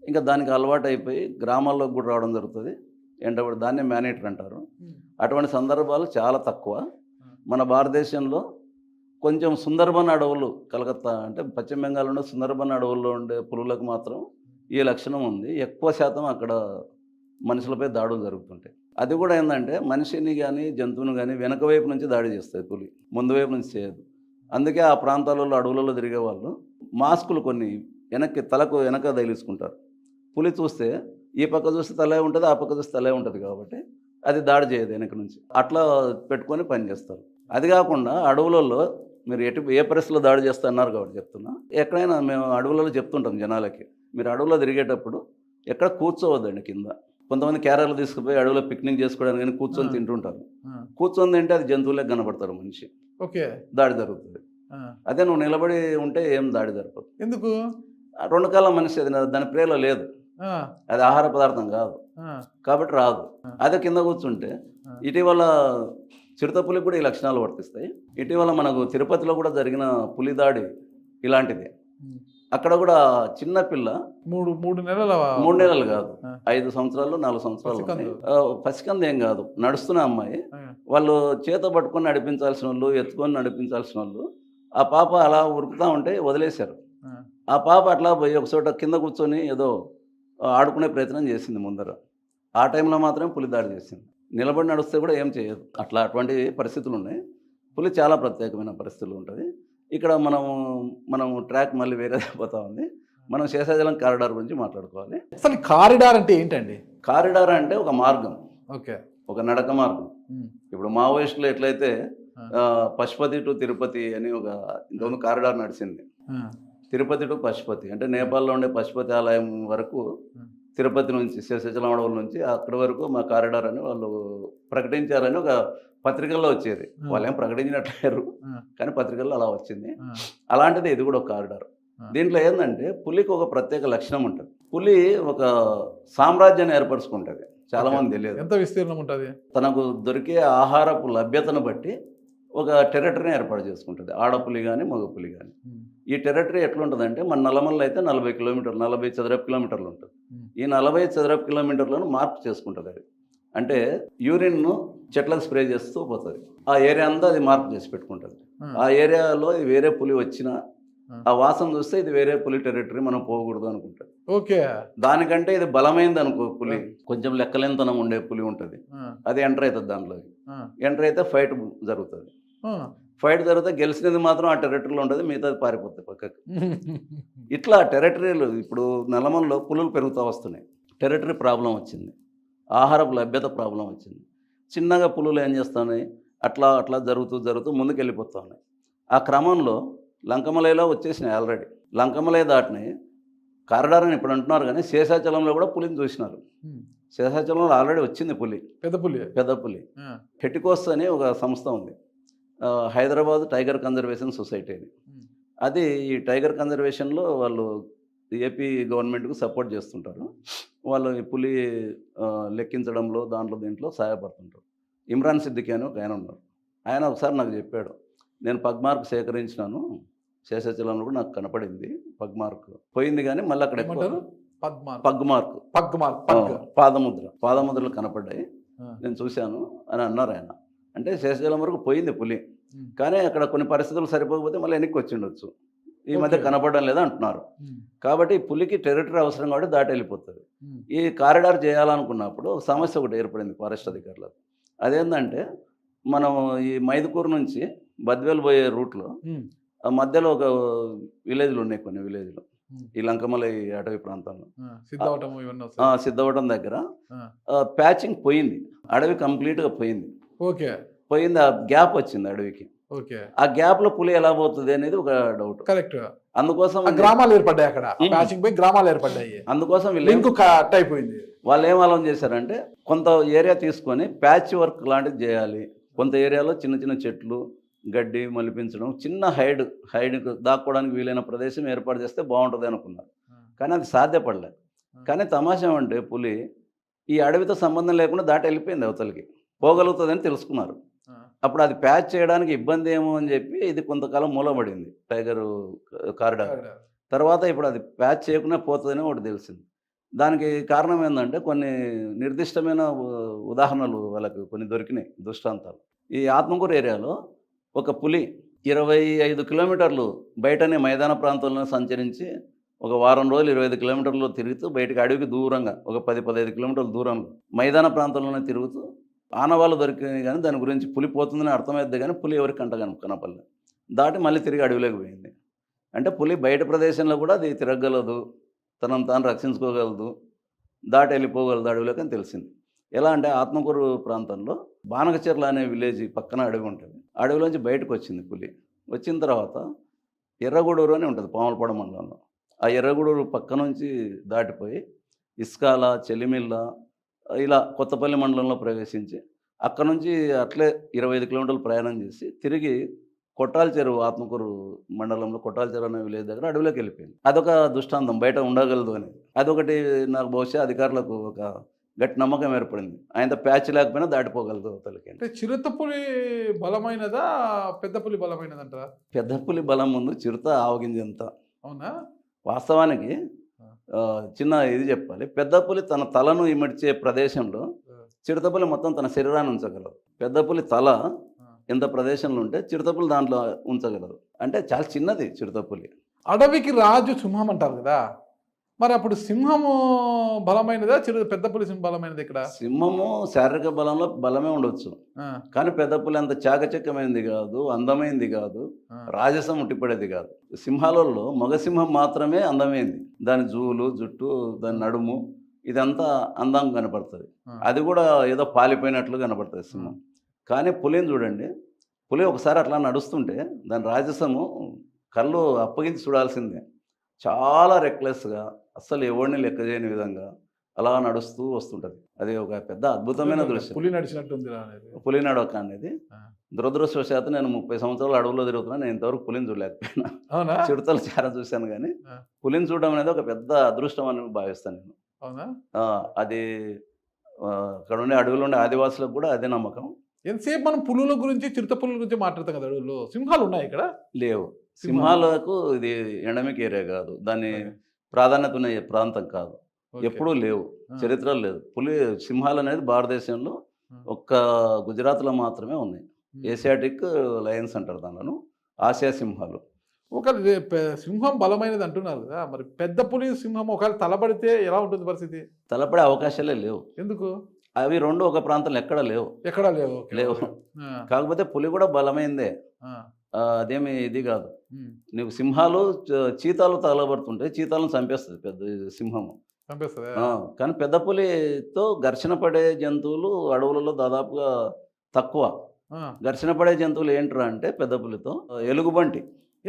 ఇంకా దానికి అలవాటు అయిపోయి గ్రామాల్లోకి కూడా రావడం జరుగుతుంది. ఏంటప్పుడు దాన్నే మేనేటర్ అంటారు. అటువంటి సందర్భాలు చాలా తక్కువ. మన భారతదేశంలో కొంచెం సుందర్బన్ అడవులు, కలకత్తా అంటే పశ్చిమ బెంగాల్లో ఉండే సుందర్బన్ అడవుల్లో ఉండే పులులకు మాత్రం ఈ లక్షణం ఉంది. ఎక్కువ శాతం అక్కడ మనుషులపై దాడులు జరుగుతుంటాయి. అది కూడా ఏందంటే మనిషిని గానీ, జంతువుని గానీ వెనక వైపు నుంచి దాడి చేస్తాయి పులి. ముందు వైపు నుంచి చేయదు. అందుకే ఆ ప్రాంతాలలో అడవులలో తిరిగే వాళ్ళు మాస్కులు కొన్ని తలకు వెనక తగిలించుకుంటారు. పులి చూస్తే ఈ పక్క చూస్తే తలే ఉంటుంది, ఆ పక్క చూస్తే తలే ఉంటుంది కాబట్టి అది దాడి చేయదు వెనక నుంచి. అట్లా పెట్టుకొని పనిచేస్తారు. అది కాకుండా అడవులలో మీరు ఏ పరిస్థితుల్లో దాడి చేస్తా అన్నారు కాబట్టి చెప్తున్నా. ఎక్కడైనా మేము అడవులలో చెప్తుంటాం జనాలకి, మీరు అడవులో తిరిగేటప్పుడు ఎక్కడ కూర్చోవద్దండి కింద. కొంతమంది క్యారర్లు తీసుకుపోయి అడవిలో పిక్నిక్ చేసుకోవడానికి కానీ కూర్చొని తింటుంటారు. కూర్చొని తింటే అది జంతువులకు కనబడతారు మనిషి, ఓకే, దాడి జరుగుతుంది. అదే నువ్వు నిలబడి ఉంటే ఏం దాడి జరగదు. ఎందుకు? 2 కాళ్ళ మనిషి అది దాని ప్రేలో లేదు, అది ఆహార పదార్థం కాదు కాబట్టి రాదు. అదే కింద కూర్చుంటే ఇటీవల చిరుతపులికి కూడా ఈ లక్షణాలు వర్తిస్తాయి. ఇటీవల మనకు తిరుపతిలో కూడా జరిగిన పులి దాడి ఇలాంటిదే. అక్కడ కూడా చిన్న పిల్ల 3 నెలల 3 నెలలు కాదు, 5 సంవత్సరాలు 4 సంవత్సరాలు పసికంది ఏం కాదు, నడుస్తున్న అమ్మాయి. వాళ్ళు చేత పట్టుకొని నడిపించాల్సిన వాళ్ళు, ఎత్తుకొని నడిపించాల్సిన వాళ్ళు, ఆ పాప అలా ఉరుకుతూ ఉంటే వదిలేశారు. ఆ పాప అట్లా పోయి ఒక చోట కింద కూర్చొని ఏదో ఆడుకునే ప్రయత్నం చేసింది ముందర. ఆ టైంలో మాత్రమే పులి దాడి చేసింది. నిలబడి నడిస్తే కూడా ఏం చేయదు. అటువంటి పరిస్థితులు ఉన్నాయి. పులి చాలా ప్రత్యేకమైన పరిస్థితులు ఉంటుంది. ఇక్కడ మనం ట్రాక్ మళ్ళీ వేరే పోతా ఉంది. మనం శేషాచలం కారిడార్ గురించి మాట్లాడుకోవాలి. అసలు కారిడార్ అంటే ఏంటండి? కారిడార్ అంటే ఒక మార్గం, ఓకే, ఒక నడక మార్గం. ఇప్పుడు మావోయిస్టులు ఎట్లయితే పశుపతి టు తిరుపతి అని ఒక ఇంతకుముందు కారిడార్ నడిచింది. తిరుపతి టు పశుపతి అంటే నేపాల్లో ఉండే పశుపతి ఆలయం వరకు, తిరుపతి నుంచి శేషాచలం అడవుల నుంచి అక్కడి వరకు మా కారిడార్ అని వాళ్ళు ప్రకటించారని ఒక పత్రికల్లో వచ్చేది. వాళ్ళు ఏం ప్రకటించినట్లేరు కానీ పత్రికల్లో అలా వచ్చింది. అలాంటిది ఇది కూడా ఒక కారిడార్. దీంట్లో ఏంటంటే పులికి ఒక ప్రత్యేక లక్షణం ఉంటుంది. పులి ఒక సామ్రాజ్యాన్ని ఏర్పరచుకుంటుంది. చాలా మంది తెలియదు. ఎంత విస్తీర్ణం ఉంటుంది? తనకు దొరికే ఆహారపు లభ్యతను బట్టి ఒక టెరిటరీని ఏర్పాటు చేసుకుంటుంది. ఆడపులి కానీ మగపులి కానీ. ఈ టెరిటరీ ఎట్లుంటుందంటే మన నల్లమల్ల అయితే 40 కిలోమీటర్లు, 40 చదరపు కిలోమీటర్లు ఉంటుంది. ఈ 40 చదరపు కిలోమీటర్లను మార్క్ చేసుకుంటుంది. అది అంటే యూరిన్ను చెట్లకు స్ప్రే చేస్తూ పోతుంది. ఆ ఏరియా అంతా అది మార్క్ చేసి పెట్టుకుంటుంది. ఆ ఏరియాలో వేరే పులి వచ్చినా ఆ వాసన చూస్తే ఇది వేరే పులి టెరిటరీ, మనం పోకూడదు అనుకుంటుంది. ఓకే, దానికంటే ఇది బలమైంది అనుకో పులి, కొంచెం లెక్కలేనితనం ఉండే పులి ఉంటుంది, అది ఎంటర్ అవుతుంది. దాంట్లోకి ఎంటర్ అయితే ఫైట్ జరుగుతుంది. ఫైట్ జరిగితే గెలిచినది మాత్రం ఆ టెరిటరీలో ఉంటుంది, మిగతాది పారిపోతుంది పక్కకి. ఇట్లా టెరిటరీలు ఇప్పుడు నల్లమల్లో పులులు పెరుగుతూ వస్తున్నాయి. టెరిటరీ ప్రాబ్లం వచ్చింది, ఆహారపు లభ్యత ప్రాబ్లం వచ్చింది. చిన్నగా పులులు ఏం చేస్తున్నాయి, అట్లా అట్లా జరుగుతూ ముందుకు వెళ్ళిపోతూ ఉన్నాయి. ఆ క్రమంలో లంకమలైలో వచ్చేసినాయి ఆల్రెడీ. లంకమలై దాటినాయి. కారిడార్ అని ఇప్పుడు అంటున్నారు కానీ శేషాచలంలో కూడా పులిని చూసినారు. శేషాచలంలో ఆల్రెడీ వచ్చింది పులి, పెద్ద పులి. హెటికోస్ అని ఒక సంస్థ ఉంది, హైదరాబాద్ టైగర్ కన్జర్వేషన్ సొసైటీ అని. అది ఈ టైగర్ కన్జర్వేషన్లో వాళ్ళు ఏపీ గవర్నమెంట్కు సపోర్ట్ చేస్తుంటారు. వాళ్ళు ఈ పులి లెక్కించడంలో దీంట్లో సహాయపడుతుంటారు. ఇమ్రాన్ సిద్దికి అని ఒక ఆయన ఉన్నారు. ఆయన ఒకసారి నాకు చెప్పాడు, నేను పగ్మార్క్ సేకరించినాను, శేషాచలంలో కూడా నాకు కనపడింది పగ్మార్క్, పోయింది కానీ మళ్ళీ అక్కడ పగ్మార్క్ పాదముద్రలు కనపడ్డాయి, నేను చూశాను అని అన్నారు ఆయన. అంటే శేషాచలం వరకు పోయింది పులి, కానీ అక్కడ కొన్ని పరిస్థితులు సరిపోకపోతే మళ్ళీ వెనక్కి వచ్చి ఉండొచ్చు. ఈ మధ్య కనపడడం లేదా అంటున్నారు. కాబట్టి పులికి టెరిటరీ అవసరం కాబట్టి దాటి వెళ్ళిపోతుంది. ఈ కారిడార్ చేయాలనుకున్నప్పుడు ఒక సమస్య ఒకటి ఏర్పడింది ఫారెస్ట్ అధికారులకు. అదేంటంటే మనం ఈ మైదుకూరు నుంచి బద్వేలు పోయే రూట్లో మధ్యలో ఒక విలేజ్లు ఉన్నాయి, కొన్ని విలేజ్లు ఈ లంకమలై అటవీ ప్రాంతంలో, సిద్ధవటం దగ్గర ప్యాచింగ్ పోయింది, అడవి కంప్లీట్గా పోయింది. పోయింది, ఆ గ్యాప్ వచ్చింది అడవికి. ఆ గ్యాప్ లో పులి ఎలా పోతుంది అనేది ఒక డౌట్. కరెక్ట్. అందుకోసం గ్రామాలు ఏర్పడ్డాయి, అక్కడ ప్యాచింగ్ పోయి గ్రామాలు ఏర్పడ్డాయి. అందుకోసం అయిపోయింది. వాళ్ళు ఏం ఆలోచన చేశారంటే కొంత ఏరియా తీసుకొని ప్యాచ్ వర్క్ లాంటిది చేయాలి. కొంత ఏరియాలో చిన్న చిన్న చెట్లు, గడ్డి మలిపించడం, చిన్న హైడ్ దాక్కోవడానికి వీలైన ప్రదేశం ఏర్పాటు చేస్తే బాగుంటుంది అనుకున్నారు. కానీ అది సాధ్యపడలేదు. కానీ తమాషా అంటే పులి ఈ అడవితో సంబంధం లేకుండా దాటి వెళ్ళిపోయింది, అవతలకి పోగలుగుతుందని తెలుసుకున్నారు. అప్పుడు అది ప్యాచ్ చేయడానికి ఇబ్బంది ఏమో అని చెప్పి ఇది కొంతకాలం మూలబడింది టైగర్ కారిడార్. తర్వాత ఇప్పుడు అది ప్యాచ్ చేయకుండా పోతుందని ఒకటి తెలిసింది. దానికి కారణం ఏంటంటే కొన్ని నిర్దిష్టమైన ఉదాహరణలు వాళ్ళకి కొన్ని దొరికినాయి, దృష్టాంతాలు. ఈ ఆత్మకూరు ఏరియాలో ఒక పులి 25 కిలోమీటర్లు బయటనే మైదాన ప్రాంతంలో సంచరించి ఒక వారం రోజులు 25 కిలోమీటర్లు తిరుగుతూ బయటికి అడవికి దూరంగా ఒక 10-15 కిలోమీటర్ల దూరంలో మైదాన ప్రాంతంలోనే తిరుగుతూ ఆనవాళ్ళు దొరికినాయి కానీ దాని గురించి పులి పోతుందని అర్థమైద్ది కానీ పులి ఎవరికి కనపడలేదు. దాటి మళ్ళీ తిరిగి అడవిలోకి పోయింది. అంటే పులి బయట ప్రదేశంలో కూడా అది తిరగగలదు, తనను తాను రక్షించుకోగలదు, దాటి వెళ్ళిపోగలదు అడవిలోకి అని తెలిసింది. ఎలా అంటే ఆత్మకూరు ప్రాంతంలో బానకచెర్ల అనే విలేజ్ పక్కన అడవి ఉంటుంది. అడవిలోంచి బయటకు వచ్చింది పులి. వచ్చిన తర్వాత ఎర్రగూడూరు అని ఉంటుంది పాములపాడు మండలంలో. ఆ ఎర్రగూడూరు పక్క నుంచి దాటిపోయి ఇస్కాల, చెలిమిల్ల ఇలా కొత్తపల్లి మండలంలో ప్రవేశించి అక్కడ నుంచి అట్లే 25 కిలోమీటర్లు ప్రయాణం చేసి తిరిగి కొట్టాల చెరువు, ఆత్మకూరు మండలంలో కొట్టాల చెరువు అనే విలేజ్ దగ్గర అడవిలోకి వెళ్ళిపోయింది. అదొక దృష్టాంతం, బయట ఉండగలదు అనేది. అదొకటి నాకు బహుశా అధికారులకు ఒక గట్టి నమ్మకం ఏర్పడింది. ఆయనతో ప్యాచ్ లేకపోయినా దాటిపోగలదు అవతలకి. అంటే చిరుతపులి బలమైనదా, పెద్ద పులి బలమైనదంటారా? పెద్ద పులి బలం ముందు చిరుత ఆవగింజంత. అవునా? వాస్తవానికి చిన్న ఇది చెప్పాలి. పెద్ద పులి తన తలను ఇమిడ్చే ప్రదేశంలో చిరుతపులి మొత్తం తన శరీరాన్ని ఉంచగలదు. పెద్ద పులి తల ఎంత ప్రదేశంలో ఉంటే చిరుతపులి దాంట్లో ఉంచగలదు. అంటే చాలా చిన్నది చిరుతపులి. అడవికి రాజు సింహం అంటారు కదా, మరి అప్పుడు సింహము బలమైనదా, పెద్ద పులి బలమైనది? ఇక్కడ సింహము శారీరక బలంలో బలమే ఉండొచ్చు, కానీ పెద్ద పులి అంత చాకచక్యమైనది కాదు, అందమైంది కాదు, రాజసం ఉట్టిపడేది కాదు. సింహాలలో మగ సింహం మాత్రమే అందమైంది. దాని జూలు, జుట్టు, దాని నడుము ఇదంతా అందంగా కనపడుతుంది. అది కూడా ఏదో పాలిపోయినట్లు కనపడుతుంది సింహం. కానీ పులిని చూడండి, పులి ఒకసారి అట్లా నడుస్తుంటే దాని రాజసము కళ్ళు అప్పగించి చూడాల్సిందే. చాలా రెక్లెస్గా, అస్సలు ఎవరిని లెక్క చేయని విధంగా అలా నడుస్తూ వస్తుంటుంది. అది ఒక పెద్ద అద్భుతమైన దృశ్యం. పులి నడిచినట్టుంది. పులి నడక అనేది దురదృష్టవశాత్తు నేను 30 సంవత్సరాలు అడవుల్లో తిరుగుతున్నాను, నేను ఇంతవరకు పులిని చూడలేకపోయినా. అవునా? చిరుతలు చాలా చూశాను, కానీ పులిని చూడడం అనేది ఒక పెద్ద అదృష్టం అని భావిస్తాను నేను. అవునా? అది అక్కడ ఉండే అడవులు ఉండే ఆదివాసులకు కూడా అదే నమ్మకం. ఎంతసేపు మనం పులుల గురించి, చిరుత పులుల గురించి మాట్లాడతాం కదా, అడవుల్లో సింహాలు ఉన్నాయి ఇక్కడ? లేవు. సింహాలకు ఇది ఎండమిక్ ఏరియా కాదు, దాని ప్రాధాన్యత ఉన్న ప్రాంతం కాదు, ఎప్పుడూ లేవు, చరిత్రలో లేదు. సింహాలు అనేది భారతదేశంలో ఒక్క గుజరాత్లో మాత్రమే ఉన్నాయి. ఏషియాటిక్ లయన్స్ అంటారు దానిలో, ఆసియా సింహాలు. ఒకవేళ సింహం బలమైనది అంటున్నారు కదా, మరి పెద్ద పులి సింహం ఒకవేళ తలబడితే ఎలా ఉంటుంది పరిస్థితి? తలపడే అవకాశాలే లేవు. ఎందుకు? అవి రెండు ఒక ప్రాంతంలో ఎక్కడా లేవు. లేవు. కాకపోతే పులి కూడా బలమైందే, అదేమి ఇది కాదు. నీకు సింహాలు, చీతాలు తగలబడుతుంటే చీతాలను చంపేస్తుంది పెద్ద సింహము, కానీ పెద్ద పులితో ఘర్షణ పడే జంతువులు అడవులలో దాదాపుగా తక్కువ. ఘర్షణ పడే జంతువులు ఏంట్రా అంటే పెద్ద పులితో ఎలుగుబంటి.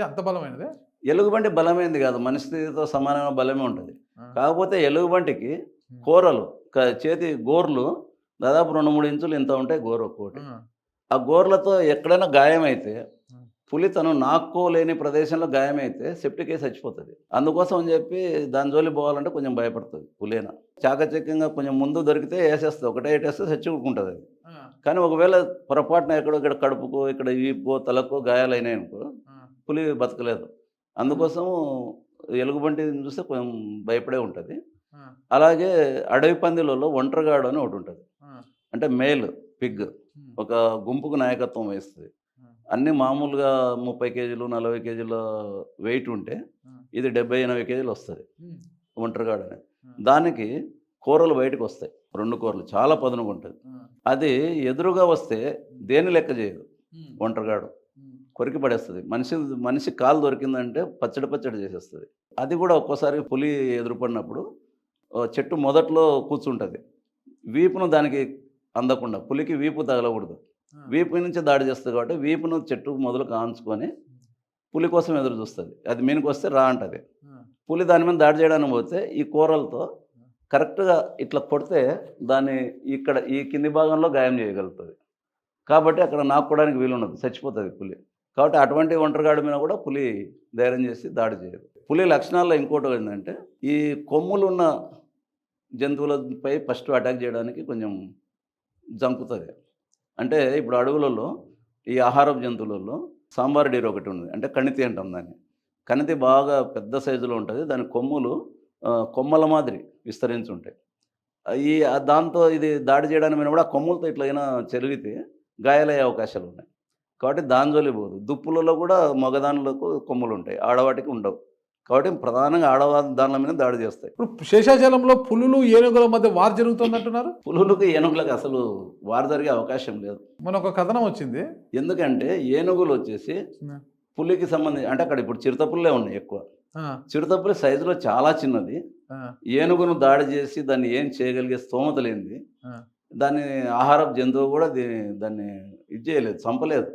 అంత బలమైనదే? ఎలుగుబంటి బలమైంది కాదు, మనిషితో సమానమైన బలమే ఉంటుంది. కాకపోతే ఎలుగుబంటికి కూరలు, చేతి గోర్లు దాదాపు 2-3 ఇంచులు ఇంత ఉంటాయి గోరు ఒక్కోటి. ఆ గోర్లతో ఎక్కడైనా గాయమైతే, పులి తను నాక్కోలేని ప్రదేశంలో గాయమైతే సెప్టిక్ అయి చచ్చిపోతుంది. అందుకోసం అని చెప్పి దాని జోలి పోవాలంటే కొంచెం భయపడుతుంది పులినా. చాకచక్యంగా కొంచెం ముందు దొరికితే వేసేస్తుంది, ఒకటే వేటేస్తే చచ్చిపోకుంటుంది అది. కానీ ఒకవేళ పొరపాటున ఇక్కడ కడుపుకో, ఇక్కడ వీపుకో, తలకో గాయాలైనాయి అనుకో, పులి బతకలేదు. అందుకోసం ఎలుగుబంటిని చూస్తే కొంచెం భయపడే ఉంటుంది. అలాగే అడవి పందిలలో ఒంటరిగాడు అని ఒకటి ఉంటుంది. అంటే మేల్ పిగ్ ఒక గుంపుకు నాయకత్వం వహిస్తుంది. అన్నీ మామూలుగా 30 కేజీలు 40 కేజీల వెయిట్ ఉంటే ఇది 70-80 కేజీలు వస్తుంది ఒంటరిగాడు అనేది. దానికి కూరలు బయటకు వస్తాయి, 2 కూరలు, చాలా పదునుగా ఉంటుంది. అది ఎదురుగా వస్తే దేని లెక్క చేయదు, ఒంటరిగాడు కొరికి పడేస్తుంది. మనిషి కాలు దొరికిందంటే పచ్చడి చేసేస్తుంది. అది కూడా ఒక్కోసారి పులి ఎదురుపడినప్పుడు చెట్టు మొదట్లో కూర్చుంటుంది, వీపును దానికి అందకుండా, పులికి వీపు తగలకూడదు, వీపు నుంచి దాడి చేస్తుంది కాబట్టి వీపును చెట్టు మొదలు కాంచుకొని పులి కోసం ఎదురు చూస్తుంది. అది మీనికి వస్తే రా అంటది. పులి దాని మీద దాడి చేయడానికి పోతే ఈ కూరలతో కరెక్ట్గా ఇట్లా కొడితే దాన్ని ఇక్కడ ఈ కింది భాగంలో గాయం చేయగలుగుతుంది. కాబట్టి అక్కడ నాక్కోవడానికి వీలుండదు, చచ్చిపోతుంది పులి. కాబట్టి అటువంటి ఒంటరిగాడి మీద కూడా పులి ధైర్యం చేసి దాడి చేయదు. పులి లక్షణాల్లో ఇంకోటి ఏంటంటే, ఈ కొమ్ములున్న జంతువులపై ఫస్ట్ అటాక్ చేయడానికి కొంచెం జంకుతుంది. అంటే ఇప్పుడు అడవులలో ఈ ఆహారపు జంతువులలో సాంబార్ డీర్ ఒకటి ఉంది, అంటే కణితి అంటాం దాన్ని. కణితి బాగా పెద్ద సైజులో ఉంటుంది, దాని కొమ్ములు కొమ్మల మాదిరి విస్తరించి ఉంటాయి. దాంతో ఇది దాడి చేయడానికి మీద కూడా ఆ కొమ్ములతో ఇట్లయినా చెరిగితే గాయాలయ్యే అవకాశాలు ఉన్నాయి. కాబట్టి దాని జోలి పోదు. దుప్పులలో కూడా మగదానులకు కొమ్ములు ఉంటాయి, ఆడవాటికి ఉండవు. కాబట్టి ప్రధానంగా ఆడదానిల మీద దాడి చేస్తాయి. ఇప్పుడు శేషాచలంలో పులులు ఏనుగుల మధ్య వార్ జరుగుతుందంటున్నారు. పులులకు ఏనుగులకు అసలు వారు జరిగే అవకాశం లేదు. మన ఒక కథనం వచ్చింది. ఎందుకంటే ఏనుగులు వచ్చేసి పులికి సంబంధించి అంటే అక్కడ ఇప్పుడు చిరుతపుల్లే ఉన్నాయి ఎక్కువ. చిరుతపులి సైజులో చాలా చిన్నది. ఏనుగును దాడి చేసి దాన్ని ఏం చేయగలిగే స్తోమత లేనిది. దాన్ని ఆహారపు జంతువు కూడా దాన్ని ఇది చేయలేదు, చంపలేదు.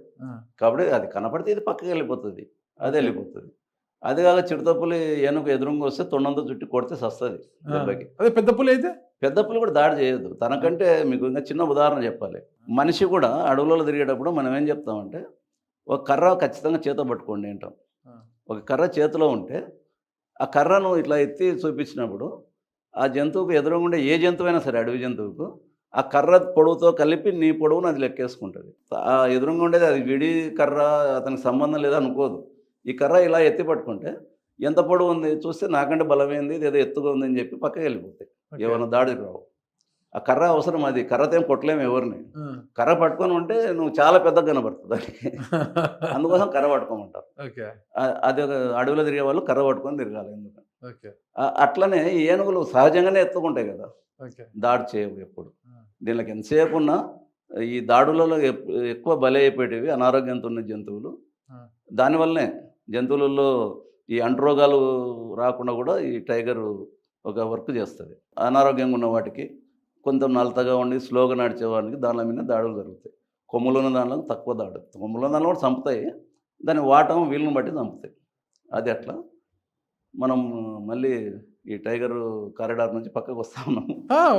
కాబట్టి అది కనపడితే ఇది పక్కకి వెళ్ళిపోతుంది, అది వెళ్ళిపోతుంది. అదే కాక చిరుతపులి ఏనుగు ఎదురుగా వస్తే తొండంతో చుట్టి కొడితే సస్తుంది దెబ్బకి. అదే పెద్ద పులి అయితే పెద్ద పులి కూడా దాడి చేయదు. తనకంటే మీకు ఇంకా చిన్న ఉదాహరణ చెప్పాలి. మనిషి కూడా అడవులలో తిరిగేటప్పుడు మనం ఏం చెప్తామంటే ఒక కర్ర ఖచ్చితంగా చేతితో పట్టుకోండి అంటాం. ఒక కర్ర చేతిలో ఉంటే ఆ కర్రను ఇట్లా ఎత్తి చూపించినప్పుడు ఆ జంతువుకు ఎదురుగుండే ఏ జంతువైనా సరే అడవి జంతువుకు ఆ కర్ర పొడవుతో కలిపి నీ పొడవును అది లెక్కేసుకుంటుంది. ఆ ఎదురుగా ఉండేది అది విడి కర్ర, అతనికి సంబంధం లేదా అనుకోదు. ఈ కర్ర ఇలా ఎత్తి పట్టుకుంటే ఎంత పొడవు ఉంది చూస్తే నాకంటే బలమైంది, ఏదో ఎత్తుగా ఉందని చెప్పి పక్కకి వెళ్ళిపోతాయి. ఏమైనా దాడికి రావు. ఆ కర్ర అవసరం, అది కర్రతో ఏం కొట్టలేము ఎవరిని. కర్ర పట్టుకొని ఉంటే నువ్వు చాలా పెద్దగా కనబడుతుంది దానికి. అందుకోసం కర్ర పట్టుకోమంటారు. అది అడవిలో తిరిగే వాళ్ళు కర్ర పట్టుకొని తిరగాలి. ఎందుకంటే అట్లనే ఏనుగులు సహజంగానే ఎత్తుకుంటాయి కదా, దాడి చేయవు ఎప్పుడు. దీనికి ఎంతసేపు ఉన్నా ఈ దాడులలో ఎక్కువ బలి అయిపోయేటివి అనారోగ్యంతో ఉన్న జంతువులు. దానివల్లనే జంతువులలో ఈ అంటురోగాలు రాకుండా కూడా ఈ టైగర్ ఒక వర్క్ చేస్తుంది. అనారోగ్యంగా ఉన్న వాటికి, కొంచెం నలతగా ఉండి స్లోగా నడిచేవాడికి దానిల మీద దాడులు జరుగుతాయి. కొమ్ములు ఉన్న దానిలో తక్కువ దాడు, కొమ్ములు ఉన్న దానిలో కూడా చంపుతాయి. దాన్ని వాటం వీళ్ళని బట్టి చంపుతాయి. అది అట్లా. మనం మళ్ళీ ఈ టైగర్ కారిడార్ నుంచి పక్కకు వస్తా ఉన్నాం.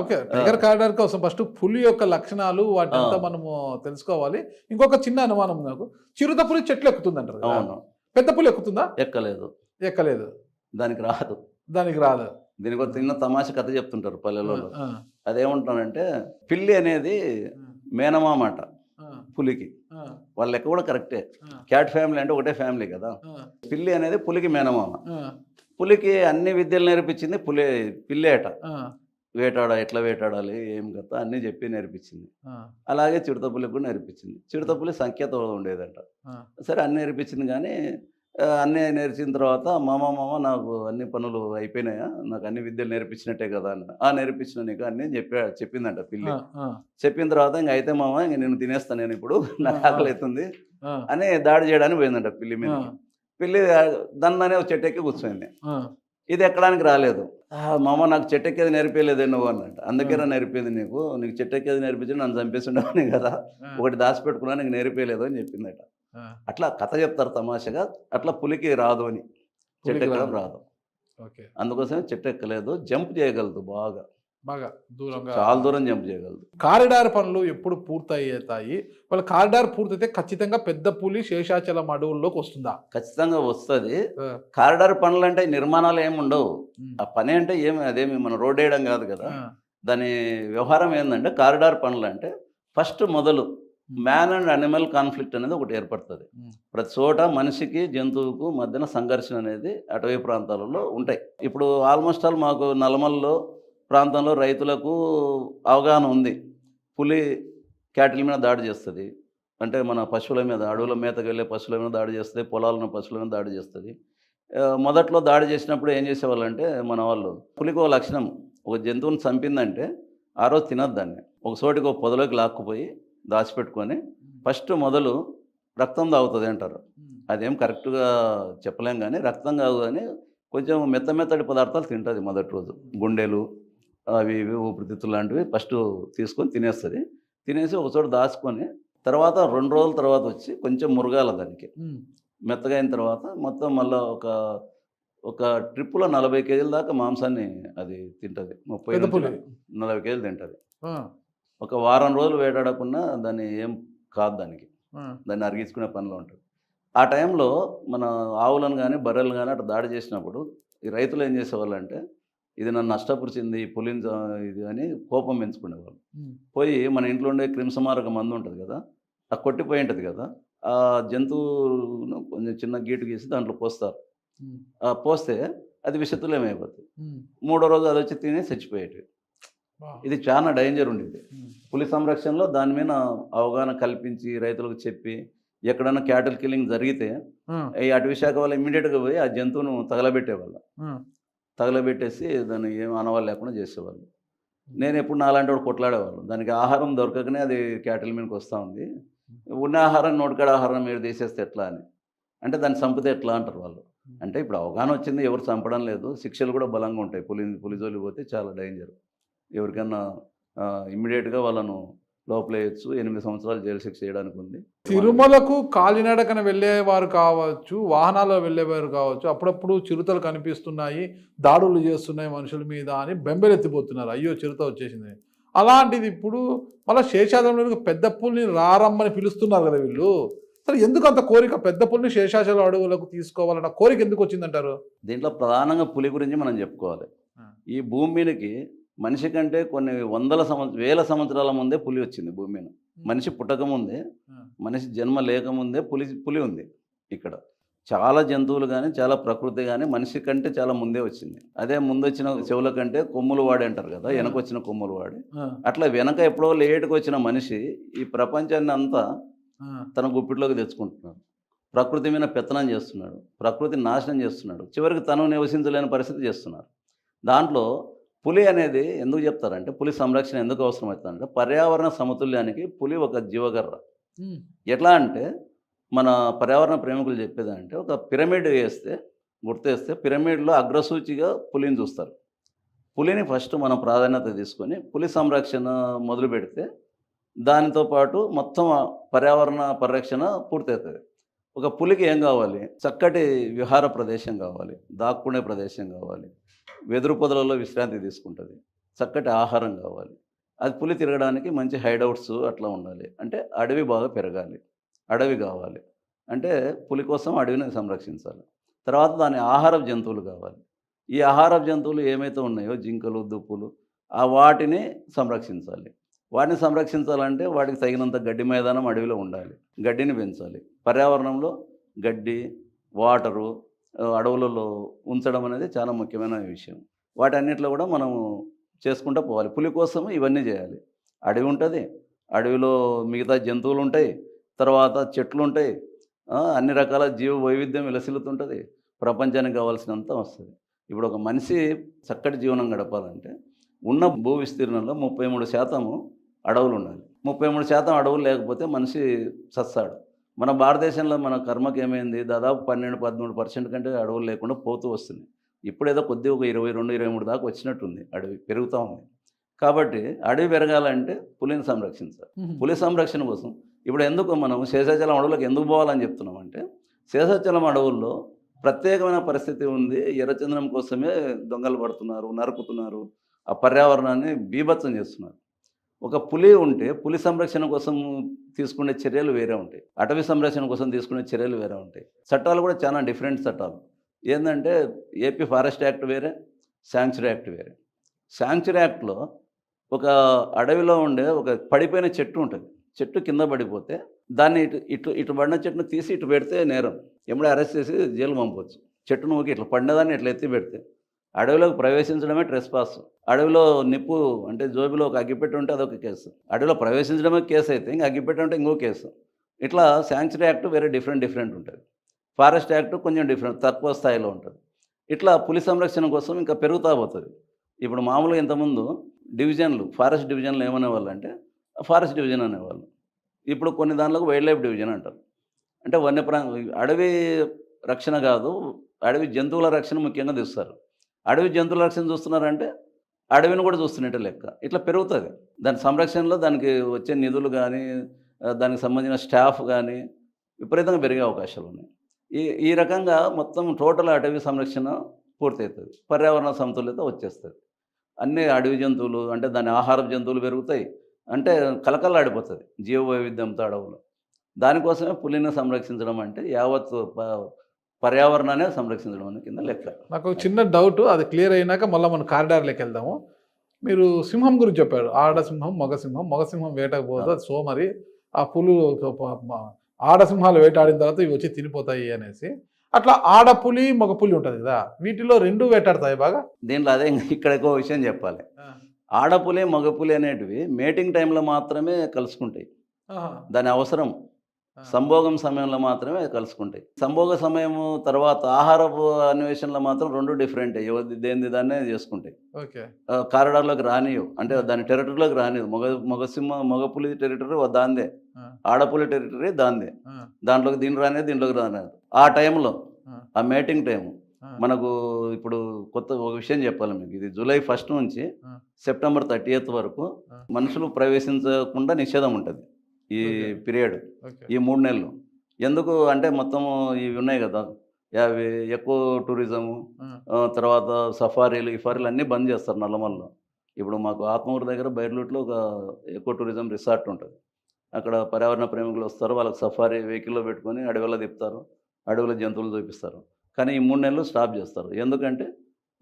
ఓకే, టైగర్ కారిడార్ కోసం ఫస్ట్ పులి యొక్క లక్షణాలు వాటింతా మనము తెలుసుకోవాలి. ఇంకొక చిన్న అనుమానం నాకు, చిరుత పులి చెట్లు ఎక్కుతుందంటారు. అవును. పెద్ద పులి ఎక్కుతుందా? ఎక్కలేదు. దానికి రాదు. దీనికి ఒక చిన్న తమాషా కథ చెప్తుంటారు పల్లెలలో. అదేమంటానంటే పిల్లి అనేది మేనమామాట పులికి. వాళ్ళ లెక్క కూడా కరెక్టే. క్యాట్ ఫ్యామిలీ అంటే ఒకటే ఫ్యామిలీ కదా. పిల్లి అనేది పులికి మేనమామ. పులికి అన్ని విద్యలు నేర్పించింది పిల్లేట. ఎట్లా వేటాడాలి, ఏం కథ అన్నీ చెప్పి నేర్పించింది. అలాగే చిరుతపులికి కూడా నేర్పించింది. చిరుతపులి సంఖ్యతో ఉండేదంట. సరే అన్నీ నేర్పించింది, కానీ అన్నీ నేర్చిన తర్వాత మామ నాకు అన్ని పనులు అయిపోయినాయా, నాకు అన్ని విద్యలు నేర్పించినట్టే కదా అన్న. నేర్పించిన నీకు అన్నీ చెప్పిందంట పిల్లి. చెప్పిన తర్వాత ఇంక అయితే మామ ఇంక నేను తినేస్తాను, నేను ఇప్పుడు నాకు ఆకలి అవుతుంది అని దాడి చేయడానికి పోయిందంట పిల్లి మీద. పిల్లి దాన్నే ఒక చెట్టు ఎక్కి కూర్చోండి. ఇది ఎక్కడానికి రాలేదు. మామ నాకు చెట్టు ఎక్కేది నేర్పించలేదే నువ్వు అన్నట్టు. అందుకేనా నేర్పింది నీకు చెట్టు ఎక్కేది నేర్పించి నన్ను చంపేస్తుండేవాని కదా, ఒకటి దాచిపెట్టుకున్నా నీకు నేర్పించలేదు అని చెప్పిందట. అట్లా కథ చెప్తారు తమాషగా. అట్లా పులికి రాదు అని, చెట్టు ఎక్కడం రాదు. అందుకోసమే చెట్టు ఎక్కలేదు. జంప్ చేయగలదు, బాగా దూరంగా, చాలా దూరం జంప్ చేయగలదు. కారిడార్ పనులు ఎప్పుడు పూర్తయ్యేతాయి? వాళ్ళ కారిడార్ పూర్తయితే ఖచ్చితంగా పెద్ద పులి శేషాచలం అడవుల్లోకి వస్తుందా? ఖచ్చితంగా వస్తుంది. కారిడార్ పనులు అంటే నిర్మాణాలు ఏమి ఉండవు. ఆ పని అంటే అదేమి మన రోడ్ వేయడం కాదు కదా. దాని వ్యవహారం ఏంటంటే కారిడార్ పనులు అంటే ఫస్ట్ మొదలు మ్యాన్ అండ్ అనిమల్ కాన్ఫ్లిక్ట్ అనేది ఒకటి ఏర్పడుతుంది. ప్రతి చోట మనిషికి జంతువుకు మధ్యన సంఘర్షణ అనేది అటవీ ప్రాంతాలలో ఉంటాయి. ఇప్పుడు ఆల్మోస్ట్ ఆల్ మాకు నల్లమల్లో ప్రాంతంలో రైతులకు అవగాహన ఉంది. పులి క్యాటిల్ మీద దాడి చేస్తుంది, అంటే మన పశువుల మీద, అడవుల మేతకు వెళ్ళే పశువుల మీద దాడి చేస్తుంది, పొలాలను పశువుల మీద దాడి చేస్తుంది. మొదట్లో దాడి చేసినప్పుడు ఏం చేసేవాళ్ళు అంటే మన వాళ్ళు, పులికి ఒక లక్షణం, ఒక జంతువుని చంపిందంటే ఆ రోజు తినద్దు దాన్ని. ఒక చోటికి ఒక పొదలోకి లాక్కుపోయి దాచిపెట్టుకొని ఫస్ట్ మొదలు రక్తం తాగుతుంది అంటారు. అదేం కరెక్ట్గా చెప్పలేం, కానీ రక్తం కాదు కానీ కొంచెం మెత్తటి పదార్థాలు తింటుంది మొదటి రోజు. గుండెలు అవి ఇవి ఊపిరితిత్తులు లాంటివి ఫస్ట్ తీసుకొని తినేస్తుంది. తినేసి ఒక చోట దాచుకొని తర్వాత 2 రోజుల తర్వాత వచ్చి కొంచెం మురగాల దానికి. మెత్తగా అయిన తర్వాత మొత్తం మళ్ళీ ఒక ట్రిప్పులో 40 కేజీల దాకా మాంసాన్ని అది తింటుంది. 30-40 కేజీలు తింటుంది. ఒక వారం రోజులు వేటాడకుండా దాన్ని ఏం కాదు, దాన్ని అరిగించుకునే పనిలో ఉంటుంది. ఆ టైంలో మన ఆవులను కానీ బర్రెలను కానీ అట్లా దాడి చేసినప్పుడు ఈ రైతులు ఏం చేసేవాళ్ళు అంటే, ఇది నన్ను నష్టపరిచింది పులిని ఇది అని కోపం పెంచుకునేవాళ్ళు. పోయి మన ఇంట్లో ఉండే క్రిమిసంహారక మందు ఉంటుంది కదా, ఆ కొట్టిపోయి ఉంటుంది కదా, ఆ జంతువును కొంచెం చిన్న గీటు గీసి దాంట్లో పోస్తారు. పోస్తే అది విషతుల్యమైపోతుంది. 3వ రోజు అది వచ్చి తిని చచ్చిపోయేటివి. ఇది చాలా డేంజర్ ఉండేది. పులి సంరక్షణలో దాని మీద అవగాహన కల్పించి రైతులకు చెప్పి ఎక్కడన్నా క్యాటిల్ కిల్లింగ్ జరిగితే ఈ అటవీ శాఖ వాళ్ళు ఇమ్మీడియట్గా పోయి ఆ జంతువును తగలబెట్టేవాళ్ళు. తగలబెట్టేసి దాన్ని ఏం ఆనవాళ్ళు లేకుండా చేసేవాళ్ళు. నేను ఎప్పుడు నాలాంటి వాడు కొట్లాడేవాళ్ళు. దానికి ఆహారం దొరకకనే అది క్యాటిల్ మీదకి వస్తూ ఉంది. ఉన్న ఆహారం నోటికాడ ఆహారం మీరు తీసేస్తే ఎట్లా అని. అంటే దాన్ని చంపితే ఎట్లా అంటారు వాళ్ళు. అంటే ఇప్పుడు అవగాహన వచ్చింది, ఎవరు చంపడం లేదు, శిక్షలు కూడా బలంగా ఉంటాయి. పులి జోలికి పోతే చాలా డేంజర్. ఎవరికన్నా ఇమ్మీడియట్గా వాళ్ళను లోపలేయచ్చు. 8 సంవత్సరాలు జైలు శిక్ష చేయడానికి ఉంది. తిరుమలకు కాలినడకన వెళ్ళేవారు కావచ్చు, వాహనాల్లో వెళ్ళేవారు కావచ్చు, అప్పుడప్పుడు చిరుతలు కనిపిస్తున్నాయి, దాడులు చేస్తున్నాయి మనుషుల మీద అని బెంబెలెత్తిపోతున్నారు. అయ్యో చిరుత వచ్చేసింది. అలాంటిది ఇప్పుడు మళ్ళీ శేషాచలంలో పెద్ద పులిని రారమ్మని పిలుస్తున్నారు కదా వీళ్ళు. సరే ఎందుకు అంత కోరిక పెద్ద పులిని శేషాచలం అడవులకు తీసుకోవాలన్న కోరిక ఎందుకు వచ్చిందంటారు? దీంట్లో ప్రధానంగా పులి గురించి మనం చెప్పుకోవాలి. ఈ భూమి మీదకి మనిషి కంటే కొన్ని వేల సంవత్సరాల ముందే పులి వచ్చింది భూమి మీద. మనిషి పుట్టక ముందే, మనిషి జన్మ లేకముందే పులి ఉంది ఇక్కడ. చాలా జంతువులు కానీ చాలా ప్రకృతి కానీ మనిషి కంటే చాలా ముందే వచ్చింది. అదే ముందు వచ్చిన చెవుల కంటే కొమ్ములు వాడి అంటారు కదా, వెనకొచ్చిన కొమ్ములు వాడి. అట్లా వెనక ఎప్పుడో లేటుకు వచ్చిన మనిషి ఈ ప్రపంచాన్ని అంతా తన గుప్పిట్లోకి తెచ్చుకుంటున్నాడు. ప్రకృతి మీద పెత్తనం చేస్తున్నాడు, ప్రకృతిని నాశనం చేస్తున్నాడు, చివరికి తను నివసించలేని పరిస్థితి చేస్తున్నారు. దాంట్లో పులి అనేది ఎందుకు చెప్తారంటే, పులి సంరక్షణ ఎందుకు అవసరం అవుతుందంటే, పర్యావరణ సమతుల్యానికి పులి ఒక జీవగర్ర. ఎట్లా అంటే మన పర్యావరణ ప్రేమికులు చెప్పేదంటే, ఒక పిరమిడ్ గుర్తేస్తే పిరమిడ్లో అగ్రసూచిగా పులిని చూస్తారు. పులిని ఫస్ట్ మనం ప్రాధాన్యత తీసుకొని పులి సంరక్షణ మొదలు పెడితే దానితో పాటు మొత్తం పర్యావరణ పరిరక్షణ పూర్తవుతుంది. ఒక పులికి ఏం కావాలి? చక్కటి విహార ప్రదేశం కావాలి, దాక్కునే ప్రదేశం కావాలి, వెదురు పొదలలో విశ్రాంతి తీసుకుంటుంది, చక్కటి ఆహారం కావాలి. అది పులి తిరగడానికి మంచి హైడౌట్స్ అట్లా ఉండాలి. అంటే అడవి బాగా పెరగాలి, అడవి కావాలి. అంటే పులి కోసం అడవిని సంరక్షించాలి. తర్వాత దాని ఆహార జంతువులు కావాలి. ఈ ఆహార జంతువులు ఏమైతే ఉన్నాయో జింకలు, దుప్పులు, వాటిని సంరక్షించాలి. వాటిని సంరక్షించాలంటే వాటికి తగినంత గడ్డి మైదానం అడవిలో ఉండాలి, గడ్డిని పెంచాలి. పర్యావరణంలో గడ్డి, వాటరు అడవులలో ఉంచడం అనేది చాలా ముఖ్యమైన విషయం. వాటన్నిటిలో కూడా మనము చేసుకుంటూ పోవాలి. పులి కోసం ఇవన్నీ చేయాలి. అడవి ఉంటుంది, అడవిలో మిగతా జంతువులు ఉంటాయి, తర్వాత చెట్లు ఉంటాయి, అన్ని రకాల జీవ వైవిధ్యం విలసిల్లుతుంటుంది, ప్రపంచానికి కావాల్సినంత వస్తుంది. ఇప్పుడు ఒక మనిషి చక్కటి జీవనం గడపాలంటే ఉన్న భూ విస్తీర్ణంలో 33% అడవులు ఉండాలి. 33% అడవులు లేకపోతే మనిషి చస్తాడు. మన భారతదేశంలో మన కర్మకి ఏమైంది, దాదాపు 12-13% కంటే అడవులు లేకుండా పోతూ వస్తుంది. ఇప్పుడేదో కొద్దిగా ఒక 22-23 దాకా వచ్చినట్టుంది, అడవి పెరుగుతూ ఉంది. కాబట్టి అడవి పెరగాలంటే పులిని సంరక్షించాలి. పులి సంరక్షణ కోసం ఇప్పుడు ఎందుకు మనం శేషాచలం అడవులకు ఎందుకు పోవాలని చెప్తున్నామంటే, శేషాచలం అడవుల్లో ప్రత్యేకమైన పరిస్థితి ఉంది. ఎర్రచందనం కోసమే దొంగలు పడుతున్నారు, నరుకుతున్నారు, ఆ పర్యావరణాన్ని బీభత్సం చేస్తున్నారు. ఒక పులి ఉంటే పులి సంరక్షణ కోసం తీసుకునే చర్యలు వేరే ఉంటాయి, అటవీ సంరక్షణ కోసం తీసుకునే చర్యలు వేరే ఉంటాయి. చట్టాలు కూడా చాలా డిఫరెంట్ చట్టాలు. ఏంటంటే ఏపీ ఫారెస్ట్ యాక్ట్ వేరే, శాంక్చురీ యాక్ట్ వేరే. శాంక్చురీ యాక్ట్లో ఒక అడవిలో ఉండే ఒక పడిపోయిన చెట్టు ఉంటుంది, చెట్టు కింద పడిపోతే దాన్ని ఇటు పడిన చెట్టును తీసి ఇటు పెడితే నేరం, ఎప్పుడే అరెస్ట్ చేసి జైలు పంపవచ్చు. చెట్టును ఊకి ఇట్లా పడినదాన్ని ఇట్లా ఎత్తి పెడితే అడవిలోకి ప్రవేశించడమే ట్రెస్పాస్. అడవిలో నిప్పు అంటే జోబిలో ఒక అగ్గిపెట్టి ఉంటే అదొక కేసు, అడవిలో ప్రవేశించడమే కేసు అయితే ఇంకా అగ్గిపెట్టి ఉంటే ఇంకో కేసు. ఇట్లా శాంక్చురీ యాక్ట్ వేరే డిఫరెంట్ ఉంటుంది. ఫారెస్ట్ యాక్ట్ కొంచెం డిఫరెంట్, తక్కువ స్థాయిలో ఉంటుంది. ఇట్లా పులి సంరక్షణ కోసం ఇంకా పెరుగుతూ పోతుంది. ఇప్పుడు మామూలుగా ఇంతకుముందు డివిజన్లు, ఫారెస్ట్ డివిజన్లు ఏమనేవాళ్ళు అంటే ఫారెస్ట్ డివిజన్ అనేవాళ్ళు. ఇప్పుడు కొన్ని దాంట్లోకి వైల్డ్ లైఫ్ డివిజన్ అంటారు. అంటే అడవి రక్షణ కాదు, అడవి జంతువుల రక్షణ ముఖ్యంగా చూస్తారు. అడవి జంతువుల రక్షణ చూస్తున్నారంటే అడవిని కూడా చూస్తున్నట్టే లెక్క. ఇట్లా పెరుగుతుంది. దాని సంరక్షణలో దానికి వచ్చే నిధులు కానీ దానికి సంబంధించిన స్టాఫ్ కానీ విపరీతంగా పెరిగే అవకాశాలు ఉన్నాయి. ఈ రకంగా మొత్తం టోటల్ అటవీ సంరక్షణ పూర్తవుతుంది, పర్యావరణ సమతుల్యత వచ్చేస్తుంది. అన్ని అడవి జంతువులు అంటే దాని ఆహార జంతువులు పెరుగుతాయి, అంటే కలకల్లాడిపోతుంది జీవ వైవిధ్యంతో అడవులు. దానికోసమే పులిని సంరక్షించడం అంటే యావత్ పర్యావరణాన్ని సంరక్షించడం అనే కింద లెక్క. నాకు చిన్న డౌట్, అది క్లియర్ అయినాక మళ్ళీ మనం కారిడార్లోకి వెళ్దాము. మీరు సింహం గురించి చెప్పారు, ఆడసింహం మగసింహం వేటకు పోదు, అది సోమరి. ఆ పులు ఆడసింహాలు వేటాడిన తర్వాత ఇవి వచ్చి తినిపోతాయి అనేసి. అట్లా ఆడపులి మగ పులి ఉంటుంది కదా, వీటిలో రెండు వేటాడతాయి బాగా. దీంట్లో అదే ఇక్కడ ఎక్కువ విషయం చెప్పాలి. ఆడపులి మగపులి అనేటివి మేటింగ్ టైంలో మాత్రమే కలుసుకుంటాయి. దాని అవసరం సంభోగం సమయంలో మాత్రమే అవి కలుసుకుంటాయి. సంభోగ సమయము తర్వాత ఆహారపు అన్వేషణలో మాత్రం 2 డిఫరెంటే. ఎవరిది దేనిది దాన్నే చేసుకుంటాయి. ఓకే. కారిడార్‌లోకి రానియ్యవు. అంటే దాని టెరిటరీలోకి రానివ్వదు. మగ పులి టెరిటరీ దాందే. ఆ! ఆడపులి టెరిటరీ దాందే. ఆ! దాంట్లోకి దీన్ని రానివ్వదు, దీంట్లోకి రానివ్వదు. ఆ టైంలో ఆ! ఆ మేటింగ్ టైము ఆ! మనకు ఇప్పుడు ఒక విషయం చెప్పాలి మీకు. ఇది జూలై 1 నుంచి ఆ! సెప్టెంబర్ 30 వరకు ఆ! మనుషులు ప్రవేశించకుండా నిషేధం ఉంటది. ఈ ఓకే. పీరియడ్. ఓకే. ఈ 3 నెలలు. ఎందుకు అంటే మొత్తము ఇవి ఉన్నాయి గదా! అవి ఎకో టూరిజము, ఆ! తర్వాత సఫారీలు, ఇఫారీలు అన్నీ బంద్ చేస్తారు నల్లమలలో. ఇప్పుడు మాకు ఆత్మూరు దగ్గర బైర్లూట్‌లో ఒక ఎకో టూరిజం రిసార్ట్ ఉంటది. అక్కడ పర్యావరణ ప్రేమికులు వస్తారు. వాళ్ళకి సఫారీ వెహికల్‌లో పెట్టుకొని అడవిలో తిప్పుతారు. అడవిలో జంతువులు చూపిస్తారు. కానీ ఈ 3 నెలలు స్టాప్ చేస్తారు. ఎందుకంటే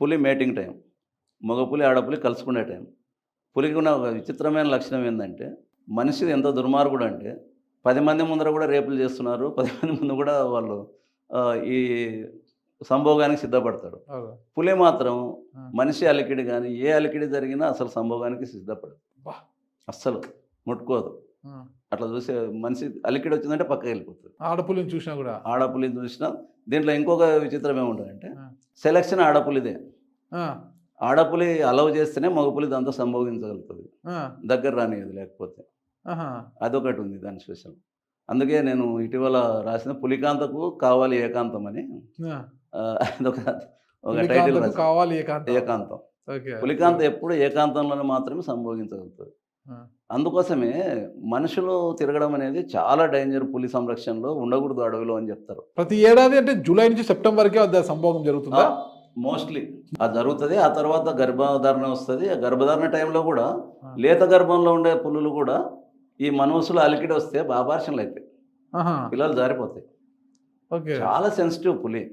పులి మేటింగ్ టైం. మగ పులి, ఆడపులి కలుసుకునే టైం. పులికి ఉన్న ఒక విచిత్రమైన లక్షణం ఏందంటే, మనిషి ఎంత దుర్మార్గుడంటే 10 మంది ముందర కూడా రేపులు చేస్తున్నారు. 10 మంది ముందు కూడా వాళ్ళు ఈ సంభోగానికి సిద్ధపడతాడు. అవును. పులి మాత్రం ఆ! మనిషి అలికిడి గాని, ఏ అలికిడి జరిగినా అసలు సంభోగానికి సిద్ధపడదు. అబ్బా! అస్సలు ముట్టుకోదు. ఆ! అట్లా చూసే మనిషి అలికిడి వచ్చిందంటే పక్కకెళ్ళిపోతది. ఆడపులిని చూసినా గూడా. ఆడపులిని చూసినా దీంట్లో ఇంకొక విచిత్రం ఏముంటదంటే, ఆ! సెలక్షన్ ఆడపులిదే. ఆ! ఆడపులి అలౌ చేస్తేనే మగపులి దాంతో సంభోగించగలుగుతది. ఆ! దగ్గర రానియదు లేకపోతే. ఆహా! అదొకటి ఉంది దాని స్పెషల్. అందుకే నేను ఇటీవల రాసిన పులికాంతకు కావాలి ఏకాంతం అని ఆ! అదొక ఒక టైటిల్ పులికాంతకు రాశాను. కావాలి ఏకాంతం. ఏకాంతం. ఓకే. పులికాంత ఎప్పుడు ఏకాంతంలోనే మాత్రమే సంభోగించగలుగుతది. ఆ! అందుకోసమే మనుషులు తిరగడం అనేది చాలా డేంజర్ పులి సంరక్షణలో ఉండకూడదు అడవిలో అని చెప్తారు. ప్రతి ఏడాది అంటే జూలై నుంచి సెప్టెంబర్‌కే సంభోగం జరుగుతుందా? మోస్ట్లీ అది జరుగుతది. ఆ తర్వాత గర్భధారణ వస్తది. ఆ గర్భధారణ టైంలో కూడా ఆ! లేత గర్భంలో ఉండే పులులు కూడా ఈ మనుషుల అలికిడి వస్తే అబార్షన్‌లు అయితాయి. ఆహా! పిల్లలు జారిపోతాయి. ఓకే. చాలా సెన్సిటివ్ పులి.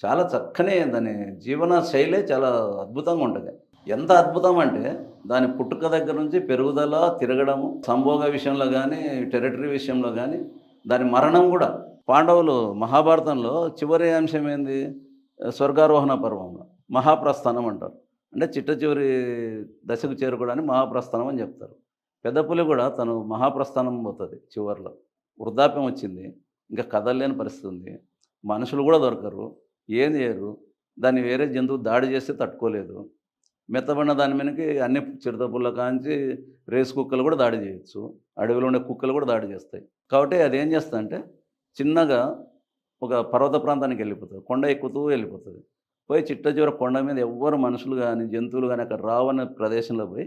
చాలా చక్కని దాని జీవన శైలే చాలా అద్భుతంగా ఉంటది. ఎంత అద్భుతం అంటే దాని పుట్టుక దగ్గర నుంచి పెరుగుదల, తిరగడము, సంభోగ విషయంలో గానీ, టెరిటరీ విషయంలో గానీ, దాని మరణం గూడా. పాండవులు మహాభారతంలో చివరి అంశం ఏంది? స్వర్గారోహణ పర్వంలో మహాప్రస్థానం అంటారు. అంటే చిట్ట చివరి దశకు చేరుకోవడానికి మహాప్రస్థానం అని చెప్తారు. పెద్ద పులి కూడా తను మహాప్రస్థానం పోతది చివర్లో. వృద్ధాప్యం వచ్చింది. ఇంకా కదలలేని పరిస్థితి ఉంది. మనుషులు కూడా దొరకరు. ఏం చేయరు. దాన్ని వేరే జంతువు దాడి చేస్తే తట్టుకోలేదు. మెత్తబడిన దాని మీదకి అన్ని చిరుతపుల్ల కాంచి రేసు కుక్కలు కూడా దాడి చేయొచ్చు. అడవిలో ఉండే కుక్కలు కూడా దాడి చేస్తాయి. కాబట్టి అదేం చేస్తదంటే చిన్నగా ఒక పర్వత ప్రాంతానికి వెళ్ళిపోతది. కొండ ఎక్కుతూ వెళ్ళిపోతది. పోయి చిట్ట చివర కొండ మీద ఎవ్వరు మనుషులు గానీ, జంతువులు గానీ అక్కడ రావన్న ప్రదేశంలో పోయి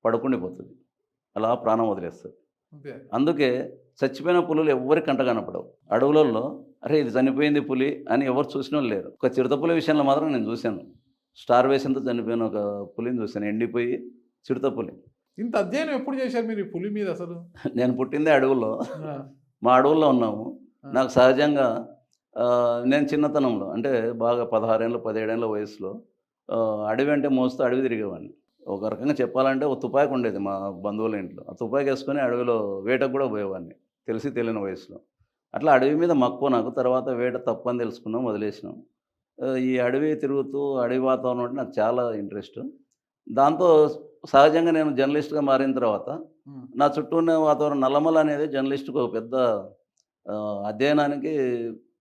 పడుకుండిపోతది. అలా ప్రాణం వదిలేస్తది. అంతే. అందుకే చచ్చిపోయిన పులులు ఎవ్వరికి కంట కనపడవు. అడవులలో అరే ఇది చనిపోయింది పులి అని ఎవరు చూసినోళ్ళు లేరు. ఒక చిరుతపులి విషయంలో మాత్రం నేను చూశాను. స్టార్వేషన్‌తో చనిపోయిన ఒక పులిని చూశాను. ఎండిపోయి చిరుతపులి. ఇంత అధ్యయనం ఎప్పుడు చేశారు మీరు ఈ పులి మీద అసలు? నేను పుట్టిందే అడవుల్లో. ఆ! మా అడవుల్లో ఉన్నాము. ఆ! నాకు సహజంగా నేను చిన్నతనంలో అంటే బాగా 16 ఏళ్ళ, 17 ఏళ్ళ వయసులో అడవి అంటే మోస్తూ అడవి తిరిగేవాడిని. ఒక రకంగా చెప్పాలంటే ఒక తుపాకి ఉండేది మా బంధువుల ఇంట్లో. ఆ తుపాకి ఏసుకొని అడవిలో వేటకు కూడా పోయేవాడిని. తెలిసి తెలియని వయసులో. అట్లా అడవి మీద మక్కువ నాకు. తర్వాత వేట తప్పని తెలుసుకున్నాం, వదిలేసినాం. ఈ అడవి తిరుగుతూ అడవి వాతావరణం అంటే నాకు చాలా ఇంట్రెస్ట్. దాంతో సహజంగా నేను జర్నలిస్ట్‌గా మారిన తర్వాత హ్మ్. నా చుట్టూ ఉన్న వాతావరణం నల్లమల అనేది జర్నలిస్ట్‌కి ఒక పెద్ద అధ్యయనానికి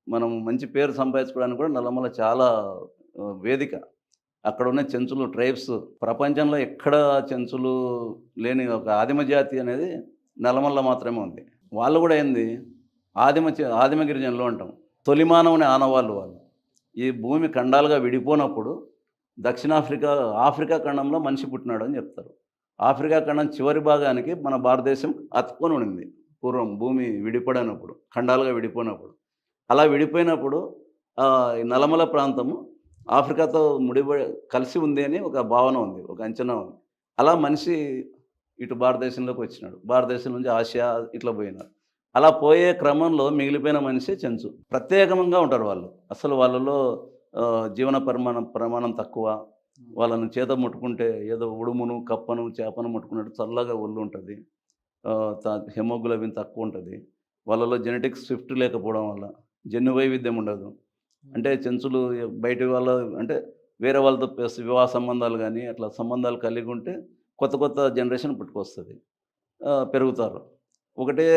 మనం మంచి పేరు సంపాదించుకోవడానికి కూడా నల్లమల చాలా వేదిక. అక్కడున్న చెంచులు ట్రైబ్స్ ప్రపంచంలో ఎక్కడ చెంచులు లేని ఒక ఆదిమ జాతి అనేది నల్లమల్ల మాత్రమే ఉంది. వాళ్ళు కూడా ఏంది ఆదిమ గిరిజనులు అంటాం. తొలి మానవుని ఆనవాళ్ళు వాళ్ళు. ఈ భూమి ఖండాలుగా విడిపోనప్పుడు ఆఫ్రికా ఖండంలో మనిషి పుట్టినాడు అని చెప్తారు. ఆఫ్రికా ఖండం చివరి భాగానికి మన భారతదేశం అతుక్కొని ఉండింది. పూర్వం భూమి విడిపడినప్పుడు, ఖండాలుగా విడిపోయినప్పుడు. అలా విడిపోయినప్పుడు ఈ నల్లమల ప్రాంతము ఆఫ్రికాతో కలిసి ఉంది అని ఒక భావన ఉంది. ఒక అంచనా ఉంది. అలా మనిషి ఇటు భారతదేశంలోకి వచ్చినాడు. భారతదేశం నుంచి ఆసియా ఇట్లా పోయినాడు. అలా పోయే క్రమంలో మిగిలిపోయిన మనిషి చెంచు. ప్రత్యేకంగా ఉంటారు వాళ్ళు. అసలు వాళ్ళలో జీవన ప్రమాణం తక్కువ. వాళ్ళని చేత ముట్టుకుంటే ఏదో ఉడుమును, కప్పను, చేపను ముట్టుకున్నట్టు చల్లగా ఒళ్ళు ఉంటుంది. హెమోగ్లోబిన్ తక్కువ ఉంటుంది. వాళ్ళలో జెనెటిక్స్ షిఫ్ట్ లేకపోవడం వల్ల జన్యు వైవిధ్యం ఉండదు. అంటే చెంచులు బయటి వాళ్ళ అంటే వేరే వాళ్ళతో వివాహ సంబంధాలు కానీ అట్లా సంబంధాలు కలిగి ఉంటే కొత్త కొత్త జనరేషన్ పుట్టుకొస్తుంది. పెరుగుతారు. ఒకటే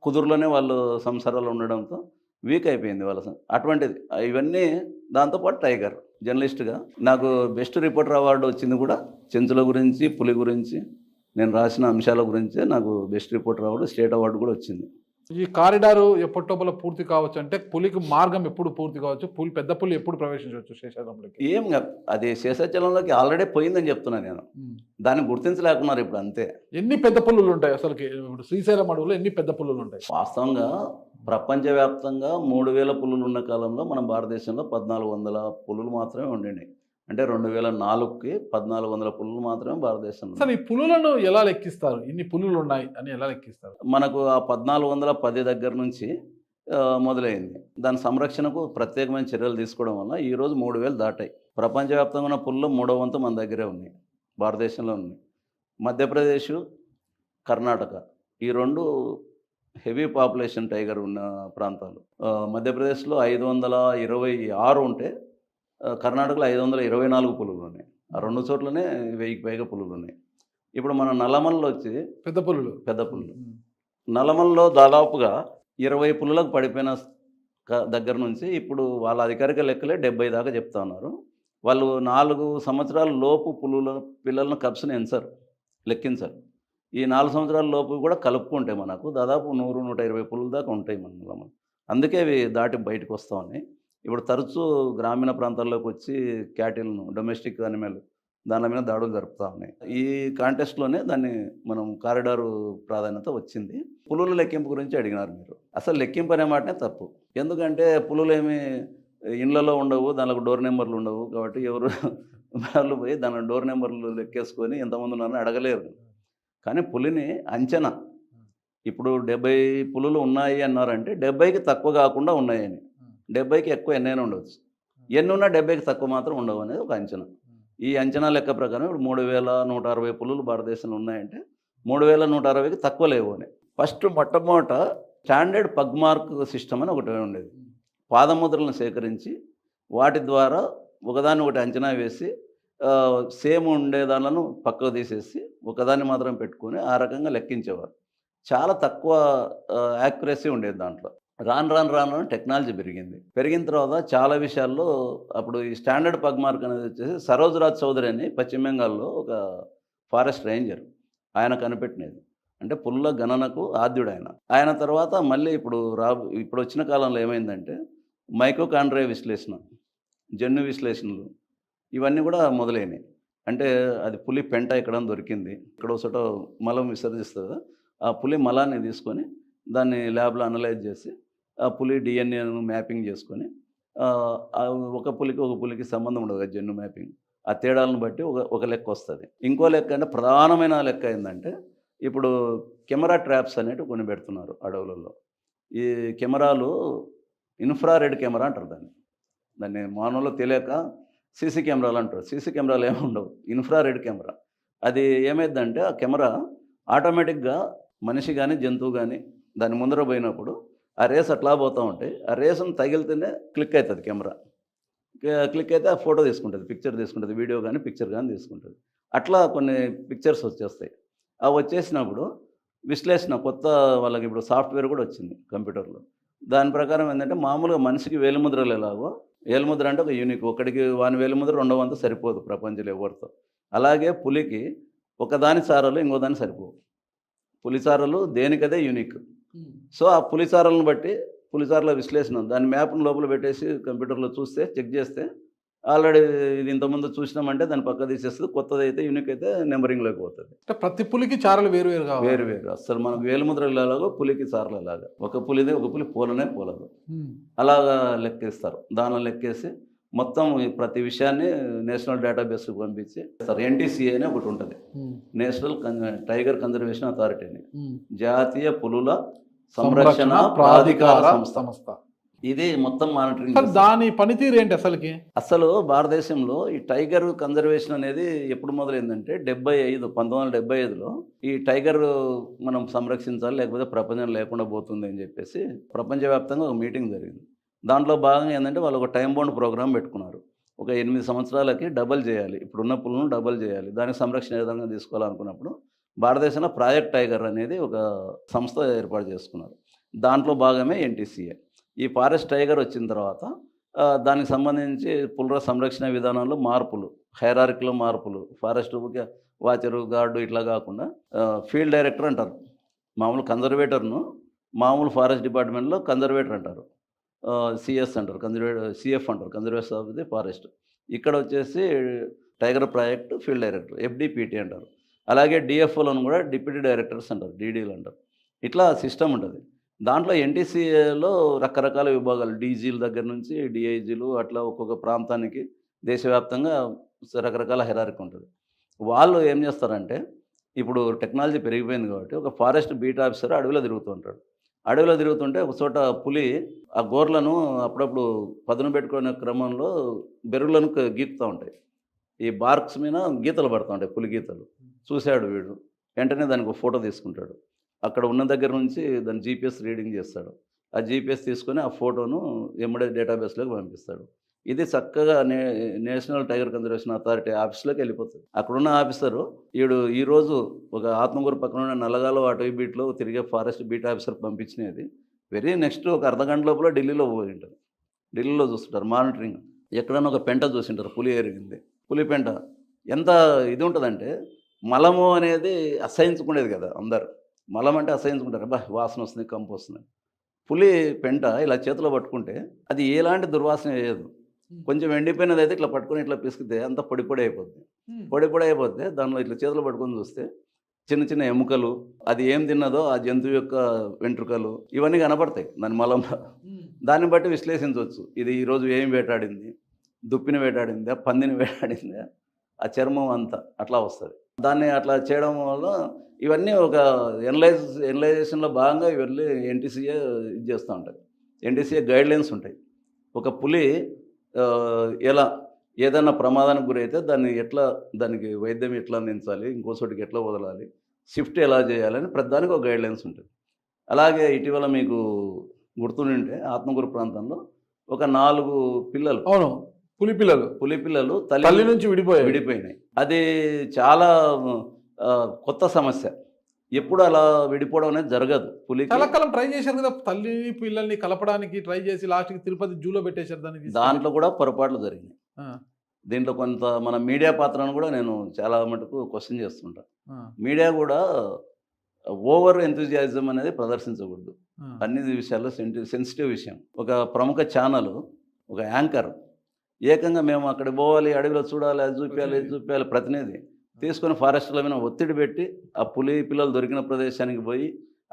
కుదురులోనే వాళ్ళు సంసారాలు ఉండడంతో వీక్ అయిపోయింది వాళ్ళ అటువంటిది ఇవన్నీ. దాంతోపాటు టైగర్ జర్నలిస్ట్గా నాకు బెస్ట్ రిపోర్టర్ అవార్డు వచ్చింది కూడా చెంచుల గురించి, పులి గురించి నేను రాసిన అంశాల గురించే నాకు best reporter award, state award కూడా వచ్చింది. ఈ కారిడారు ఎప్పటిలోపల పూర్తి కావచ్చు అంటే పులికి మార్గం ఎప్పుడు పూర్తి కావచ్చు, పెద్ద పులి ఎప్పుడు ప్రవేశించవచ్చు శేషాచలంలోకి? ఏం కాదు, అది శేషాచలంలోకి ఆల్రెడీ పోయిందని చెప్తున్నా నేను. దాన్ని గుర్తించలేకున్నారు ఇప్పుడు అంతే. ఎన్ని పెద్ద పులులు ఉంటాయి అసలుకి? ఇప్పుడు శ్రీశైలం అడవులో ఎన్ని పెద్ద పులులు ఉంటాయి? వాస్తవంగా ప్రపంచవ్యాప్తంగా 3000 పులులు ఉన్న కాలంలో మన భారతదేశంలో 1400 పులులు మాత్రమే ఉండినాయి. అంటే 2004కి 1400 పులులు మాత్రమే భారతదేశంలో. అసలు ఈ పులులను ఎలా లెక్కిస్తారు? ఇన్ని పులులు ఉన్నాయి అని ఎలా లెక్కిస్తారు? మనకు ఆ 1410 దగ్గర నుంచి మొదలైంది. దాని సంరక్షణకు ప్రత్యేకమైన చర్యలు తీసుకోవడం వల్ల ఈరోజు 3000 దాటాయి. ప్రపంచవ్యాప్తంగా ఉన్న పులులు 3వ వంతు మన దగ్గరే ఉన్నాయి, భారతదేశంలో ఉన్నాయి. మధ్యప్రదేశ్, కర్ణాటక ఈ రెండు హెవీ పాపులేషన్ టైగర్ ఉన్న ప్రాంతాలు. మధ్యప్రదేశ్లో 526 ఉంటే కర్ణాటకలో 524 పులులు ఉన్నాయి. ఆ రెండు చోట్లనే 1000కి పైగా పులులు ఉన్నాయి. ఇప్పుడు మన నల్లమల్లో వచ్చి పెద్ద పులులు నల్లమల్లో దాదాపుగా 20 పులులకు పడిపోయిన దగ్గర నుంచి ఇప్పుడు వాళ్ళ అధికారిక లెక్కలే 70 దాకా చెప్తా ఉన్నారు. వాళ్ళు 4 సంవత్సరాల లోపు పులుల పిల్లలను కప్స్ని లెక్కించరు. ఈ 4 సంవత్సరాల లోపు కూడా కలుపుకుంటాయి మనకు దాదాపు 100-120 పులుల దాకా ఉంటాయి మన నల్లమల్లో. అందుకే అవి దాటి బయటకు వస్తూ ఉన్నాయి. ఇప్పుడు తరచూ గ్రామీణ ప్రాంతాల్లోకి వచ్చి క్యాటిల్ను, డొమెస్టిక్ అనిమల్ దాని మీద దాడులు జరుపుతూ ఉన్నాయి. ఈ కాంటెస్ట్లోనే దాన్ని మనం కారిడారు ప్రాధాన్యత వచ్చింది. పులుల లెక్కింపు గురించి అడిగినారు మీరు. అసలు లెక్కింపు అనే మాటనే తప్పు. ఎందుకంటే పులులు ఏమి ఇళ్లలో ఉండవు, దానికి డోర్ నెంబర్లు ఉండవు. కాబట్టి ఎవరు వాళ్ళు పోయి దాని డోర్ నెంబర్లు లెక్కేసుకొని ఎంతమంది ఉన్నారని అడగలేరు. కానీ పులిని అంచనా, ఇప్పుడు 70 పులులు ఉన్నాయి అన్నారంటే 70కి తక్కువ కాకుండా ఉన్నాయని, 70కి ఎక్కువ ఎన్నైనా ఉండవచ్చు. ఎన్ని ఉన్నా 70కి తక్కువ మాత్రం ఉండవు అనేది ఒక అంచనా. ఈ అంచనా లెక్క ప్రకారం ఇప్పుడు 3160 పులులు భారతదేశంలో ఉన్నాయంటే 3160కి తక్కువ లేవు అని. మొట్టమొదట స్టాండర్డ్ పగ్ మార్క్ సిస్టమ్ అని ఒకటి ఉండేది. పాదముద్రలను సేకరించి వాటి ద్వారా ఒకదాన్ని ఒకటి అంచనా వేసి సేమ్ ఉండే దానిలను పక్కకు తీసేసి ఒకదాన్ని మాత్రం పెట్టుకొని ఆ రకంగా లెక్కించేవారు. చాలా తక్కువ యాక్యురసీ ఉండేది దాంట్లో. రాను టెక్నాలజీ పెరిగిన తర్వాత చాలా విషయాల్లో అప్పుడు ఈ స్టాండర్డ్ పగ్ మార్క్ అనేది వచ్చేసి సరోజ్రాజ్ చౌదరి అని పశ్చిమ బెంగాల్లో ఒక ఫారెస్ట్ రేంజర్ ఆయన కనిపెట్టినది. అంటే పుల్ల గణనకు ఆద్యుడు ఆయన తర్వాత మళ్ళీ ఇప్పుడు వచ్చిన కాలంలో ఏమైందంటే మైకోకాండ్రియా విశ్లేషణ, జన్యు విశ్లేషణలు ఇవన్నీ కూడా మొదలైనవి. అంటే అది పులి పెంట ఎక్కడ దొరికింది, ఇక్కడ ఒకసోట మలం విసర్జిస్తుంది కదా, ఆ పులి మలాన్ని తీసుకొని దాన్ని ల్యాబ్లో అనలైజ్ చేసి ఆ పులి డిఎన్ఏను మ్యాపింగ్ చేసుకొని ఒక పులికి సంబంధం ఉండదు కదా జన్యు మ్యాపింగ్. ఆ తేడాలను బట్టి ఒక లెక్క వస్తుంది. ఇంకో లెక్క అంటే ప్రధానమైన లెక్క ఏంటంటే ఇప్పుడు కెమెరా ట్రాప్స్ అనేటివి కొన్ని పెడుతున్నారు అడవులలో. ఈ కెమెరాలు ఇన్ఫ్రారెడ్ కెమెరా అంటారు దాన్ని మానవుల్లో తెలియక సీసీ కెమెరాలు అంటారు. సీసీ కెమెరాలు ఏమి ఉండవు, ఇన్ఫ్రారెడ్ కెమెరా. అది ఏమైందంటే ఆ కెమెరా ఆటోమేటిక్గా మనిషి కానీ జంతువు కానీ దాని ముందర పోయినప్పుడు ఆ రేస్ అట్లా పోతూ ఉంటాయి. ఆ రేసును తగిలితేనే క్లిక్ అవుతుంది కెమెరా. క్లిక్ అయితే ఆ ఫోటో తీసుకుంటుంది, పిక్చర్ తీసుకుంటుంది, వీడియో కానీ పిక్చర్ కానీ తీసుకుంటుంది. అట్లా కొన్ని పిక్చర్స్ వచ్చేస్తాయి. అవి వచ్చేసినప్పుడు విశ్లేషణ కొత్త వాళ్ళకి ఇప్పుడు సాఫ్ట్వేర్ కూడా వచ్చింది కంప్యూటర్లో. దాని ప్రకారం ఏంటంటే మామూలుగా మనిషికి వేలిముద్రలు ఎలాగో, వేలిముద్ర అంటే ఒక యూనిక్, ఒకటికి వాని వేలిముద్ర 2వ వంతు సరిపోదు ప్రపంచంలో ఎవరితో. అలాగే పులికి ఒకదాని సారలు ఇంకో దాని సరిపోవు. పులిసారలు దేనికదే యూనిక్. సో ఆ పులిసారలను బట్టి పులిసారల విశ్లేషణ దాని మ్యాప్ను లోపల పెట్టేసి కంప్యూటర్లో చూస్తే చెక్ చేస్తే ఆల్రెడీ ఇది ఇంతకుముందు చూసినామంటే దాన్ని పక్క తీసేస్తుంది. కొత్తది అయితే యూనిక్ అయితే నెంబరింగ్లోకి పోతుంది. ప్రతి పులికి చారలు వేరు అసలు మనకు వేలుముద్రలు ఎలాగో పులికి చారలు అలాగా. ఒక పులి పోలదు అలాగా లెక్కేస్తారు. దానిలో లెక్కేసి మొత్తం ప్రతి విషయాన్ని నేషనల్ డేటాబేస్కి పంపించి ఎన్టీసీఏ అని ఒకటి ఉంటుంది, నేషనల్ టైగర్ కన్జర్వేషన్ అథారిటీ అని, జాతీయ పులుల సంరక్షణ ప్రాధికార సంస్థ. ఇది మొత్తం మానిటరింగ్. దాని పనితీరు ఏంటి అసలు భారతదేశంలో ఈ టైగర్ కన్జర్వేషన్ అనేది ఎప్పుడు మొదలైందంటే 1975లో ఈ టైగర్ మనం సంరక్షించాలి లేకపోతే ప్రపంచం లేకుండా పోతుంది అని చెప్పేసి ప్రపంచవ్యాప్తంగా ఒక మీటింగ్ జరిగింది. దాంట్లో భాగంగా ఏంటంటే వాళ్ళు ఒక టైం బౌండ్ ప్రోగ్రామ్ పెట్టుకున్నారు. ఒక 8 సంవత్సరాలకి డబల్ చేయాలి, ఇప్పుడున్న పులులను డబల్ చేయాలి, దానికి సంరక్షణ ఏ విధంగా తీసుకోవాలనుకున్నప్పుడు భారతదేశంలో ప్రాజెక్ట్ టైగర్ అనేది ఒక సంస్థ ఏర్పాటు చేసుకున్నారు. దాంట్లో భాగమే ఎన్టీసీఏ. ఈ ఫారెస్ట్ టైగర్ వచ్చిన తర్వాత దానికి సంబంధించి పులుల సంరక్షణ విధానంలో మార్పులు, హైరార్కీలో మార్పులు, ఫారెస్ట్ వాచరు, గార్డు ఇట్లా కాకుండా ఫీల్డ్ డైరెక్టర్ అంటారు. మామూలు కన్జర్వేటర్ను మామూలు ఫారెస్ట్ డిపార్ట్మెంట్లో కన్జర్వేటర్ అంటారు. సిఎస్ అంటారు, సిఎఫ్ అంటారు, కన్జర్వేషన్ ఆఫ్ ది ఫారెస్ట్. ఇక్కడ వచ్చేసి టైగర్ ప్రాజెక్ట్ ఫీల్డ్ డైరెక్టర్, ఎఫ్డిపిటి అంటారు. అలాగే డిఎఫ్ఓలను కూడా డిప్యూటీ డైరెక్టర్స్ అంటారు, డీడీలు అంటారు. ఇట్లా సిస్టమ్ ఉంటుంది. దాంట్లో ఎన్టీసీఏలో రకరకాల విభాగాలు, డీజీల దగ్గర నుంచి డిఐజీలు, అట్లా ఒక్కొక్క ప్రాంతానికి దేశవ్యాప్తంగా రకరకాల హైరార్కీ ఉంటుంది. వాళ్ళు ఏం చేస్తారంటే, ఇప్పుడు టెక్నాలజీ పెరిగిపోయింది కాబట్టి ఒక ఫారెస్ట్ బీట్ ఆఫీసర్ అడవిలో తిరుగుతూ ఉంటాడు. అడవిలో తిరుగుతుంటే ఒక చోట పులి ఆ గోర్లను అప్పుడప్పుడు పదును పెట్టుకునే క్రమంలో బెరువులను గీకుతూ ఉంటాయి. ఈ బార్క్స్ మీద గీతలు పడుతూ ఉంటాయి, పులి గీతలు. చూశాడు వీడు, వెంటనే దానికి ఒక ఫోటో తీసుకుంటాడు. అక్కడ ఉన్న దగ్గర నుంచి దాని జీపీఎస్ రీడింగ్ చేస్తాడు. ఆ జీపీఎస్ తీసుకొని ఆ ఫోటోను ఎమ్మడే డేటాబేస్లోకి పంపిస్తాడు. ఇది చక్కగా నేషనల్ టైగర్ కన్జర్వేషన్ అథారిటీ ఆఫీస్లోకి వెళ్ళిపోతుంది. అక్కడున్న ఆఫీసరు ఈరోజు ఒక ఆత్మకూరు పక్కన ఉన్న నల్లగాలో అటవీ బీట్లో తిరిగే ఫారెస్ట్ బీట్ ఆఫీసర్ పంపించినది నెక్స్ట్ ఒక అర్ధగంట లోపల ఢిల్లీలో పోయి ఉంటారు. ఢిల్లీలో చూస్తుంటారు మానిటరింగ్. ఎక్కడన్నా ఒక పెంట చూసింటారు, పులి ఎరిగింది. పులి పెంట ఎంత ఇది ఉంటుందంటే, మలము అనేది అసహించుకునేది కదా అందరు. మలం అంటే అసహించుకుంటారు, వాసన వస్తుంది, కంపు వస్తుంది. పులి పెంట ఇలా చేతిలో పట్టుకుంటే అది ఎలాంటి దుర్వాసన వేయదు. కొంచెం ఎండిపోయినది అయితే ఇట్లా పట్టుకొని ఇట్లా పిసికితే అంత పొడి పొడి అయిపోద్ది. పొడి పొడి అయిపోతే దానిలో ఇట్లా చేతిలో పట్టుకొని చూస్తే చిన్న చిన్న ఎముకలు, అది ఏం తిన్నదో ఆ జంతువు యొక్క వెంట్రుకలు ఇవన్నీ కనపడతాయి దాని మలంలో. దాన్ని బట్టి విశ్లేషించవచ్చు, ఇది ఈరోజు ఏం వేటాడింది, దుప్పిని వేటాడిందా, పందిని వేటాడిందా, ఆ చర్మం అంతా అట్లా వస్తుంది. దాన్ని అట్లా చేయడం వల్ల ఇవన్నీ ఒక ఎనలైజేషన్లో భాగంగా ఇవన్నీ ఎన్టీసీఏ ఇది చేస్తూ ఉంటాయి. ఎన్టీసీఏ గైడ్లైన్స్ ఉంటాయి. ఒక పులి ఎలా ఏదైనా ప్రమాదానికి గురైతే దానికి వైద్యం ఎట్లా అందించాలి, ఇంకో చోటికి ఎట్లా వదలాలి, షిఫ్ట్ ఎలా చేయాలని ప్రతిదానికి ఒక గైడ్లైన్స్ ఉంటుంది. అలాగే ఇటీవల మీకు గుర్తుంటే ఆత్మకూరు ప్రాంతంలో ఒక 4 పిల్లలు, అవును, పులి పిల్లలు తల్లి నుంచి విడిపోయినాయి. అది చాలా కొత్త సమస్య. ఎప్పుడు అలా విడిపోవడం అనేది జరగదు. పులికి చాలా కాలం ట్రై చేశారు కదా, తల్లి పిల్లల్ని కలపడానికి ట్రై చేసి లాస్ట్కి తిరుపతి జూలో పెట్టేశారు దాంట్లో కూడా పొరపాట్లు జరిగినాయి. దీంట్లో కొంత మన మీడియా పాత్రను కూడా నేను చాలా మటుకు క్వశ్చన్ చేస్తుంటా. మీడియా కూడా ఓవర్ ఎంతూజియాజం అనేది ప్రదర్శించకూడదు అన్ని విషయాల్లో. సెన్సిటివ్ విషయం. ఒక ప్రముఖ ఛానల్, ఒక యాంకర్ ఏకంగా మేము అక్కడ పోవాలి, అడవిలో చూడాలి, అది చూపించాలి, ఇది చూపించాలి, ప్రతినిధి తీసుకొని ఫారెస్ట్లో మీద ఒత్తిడి పెట్టి ఆ పులి పిల్లలు దొరికిన ప్రదేశానికి పోయి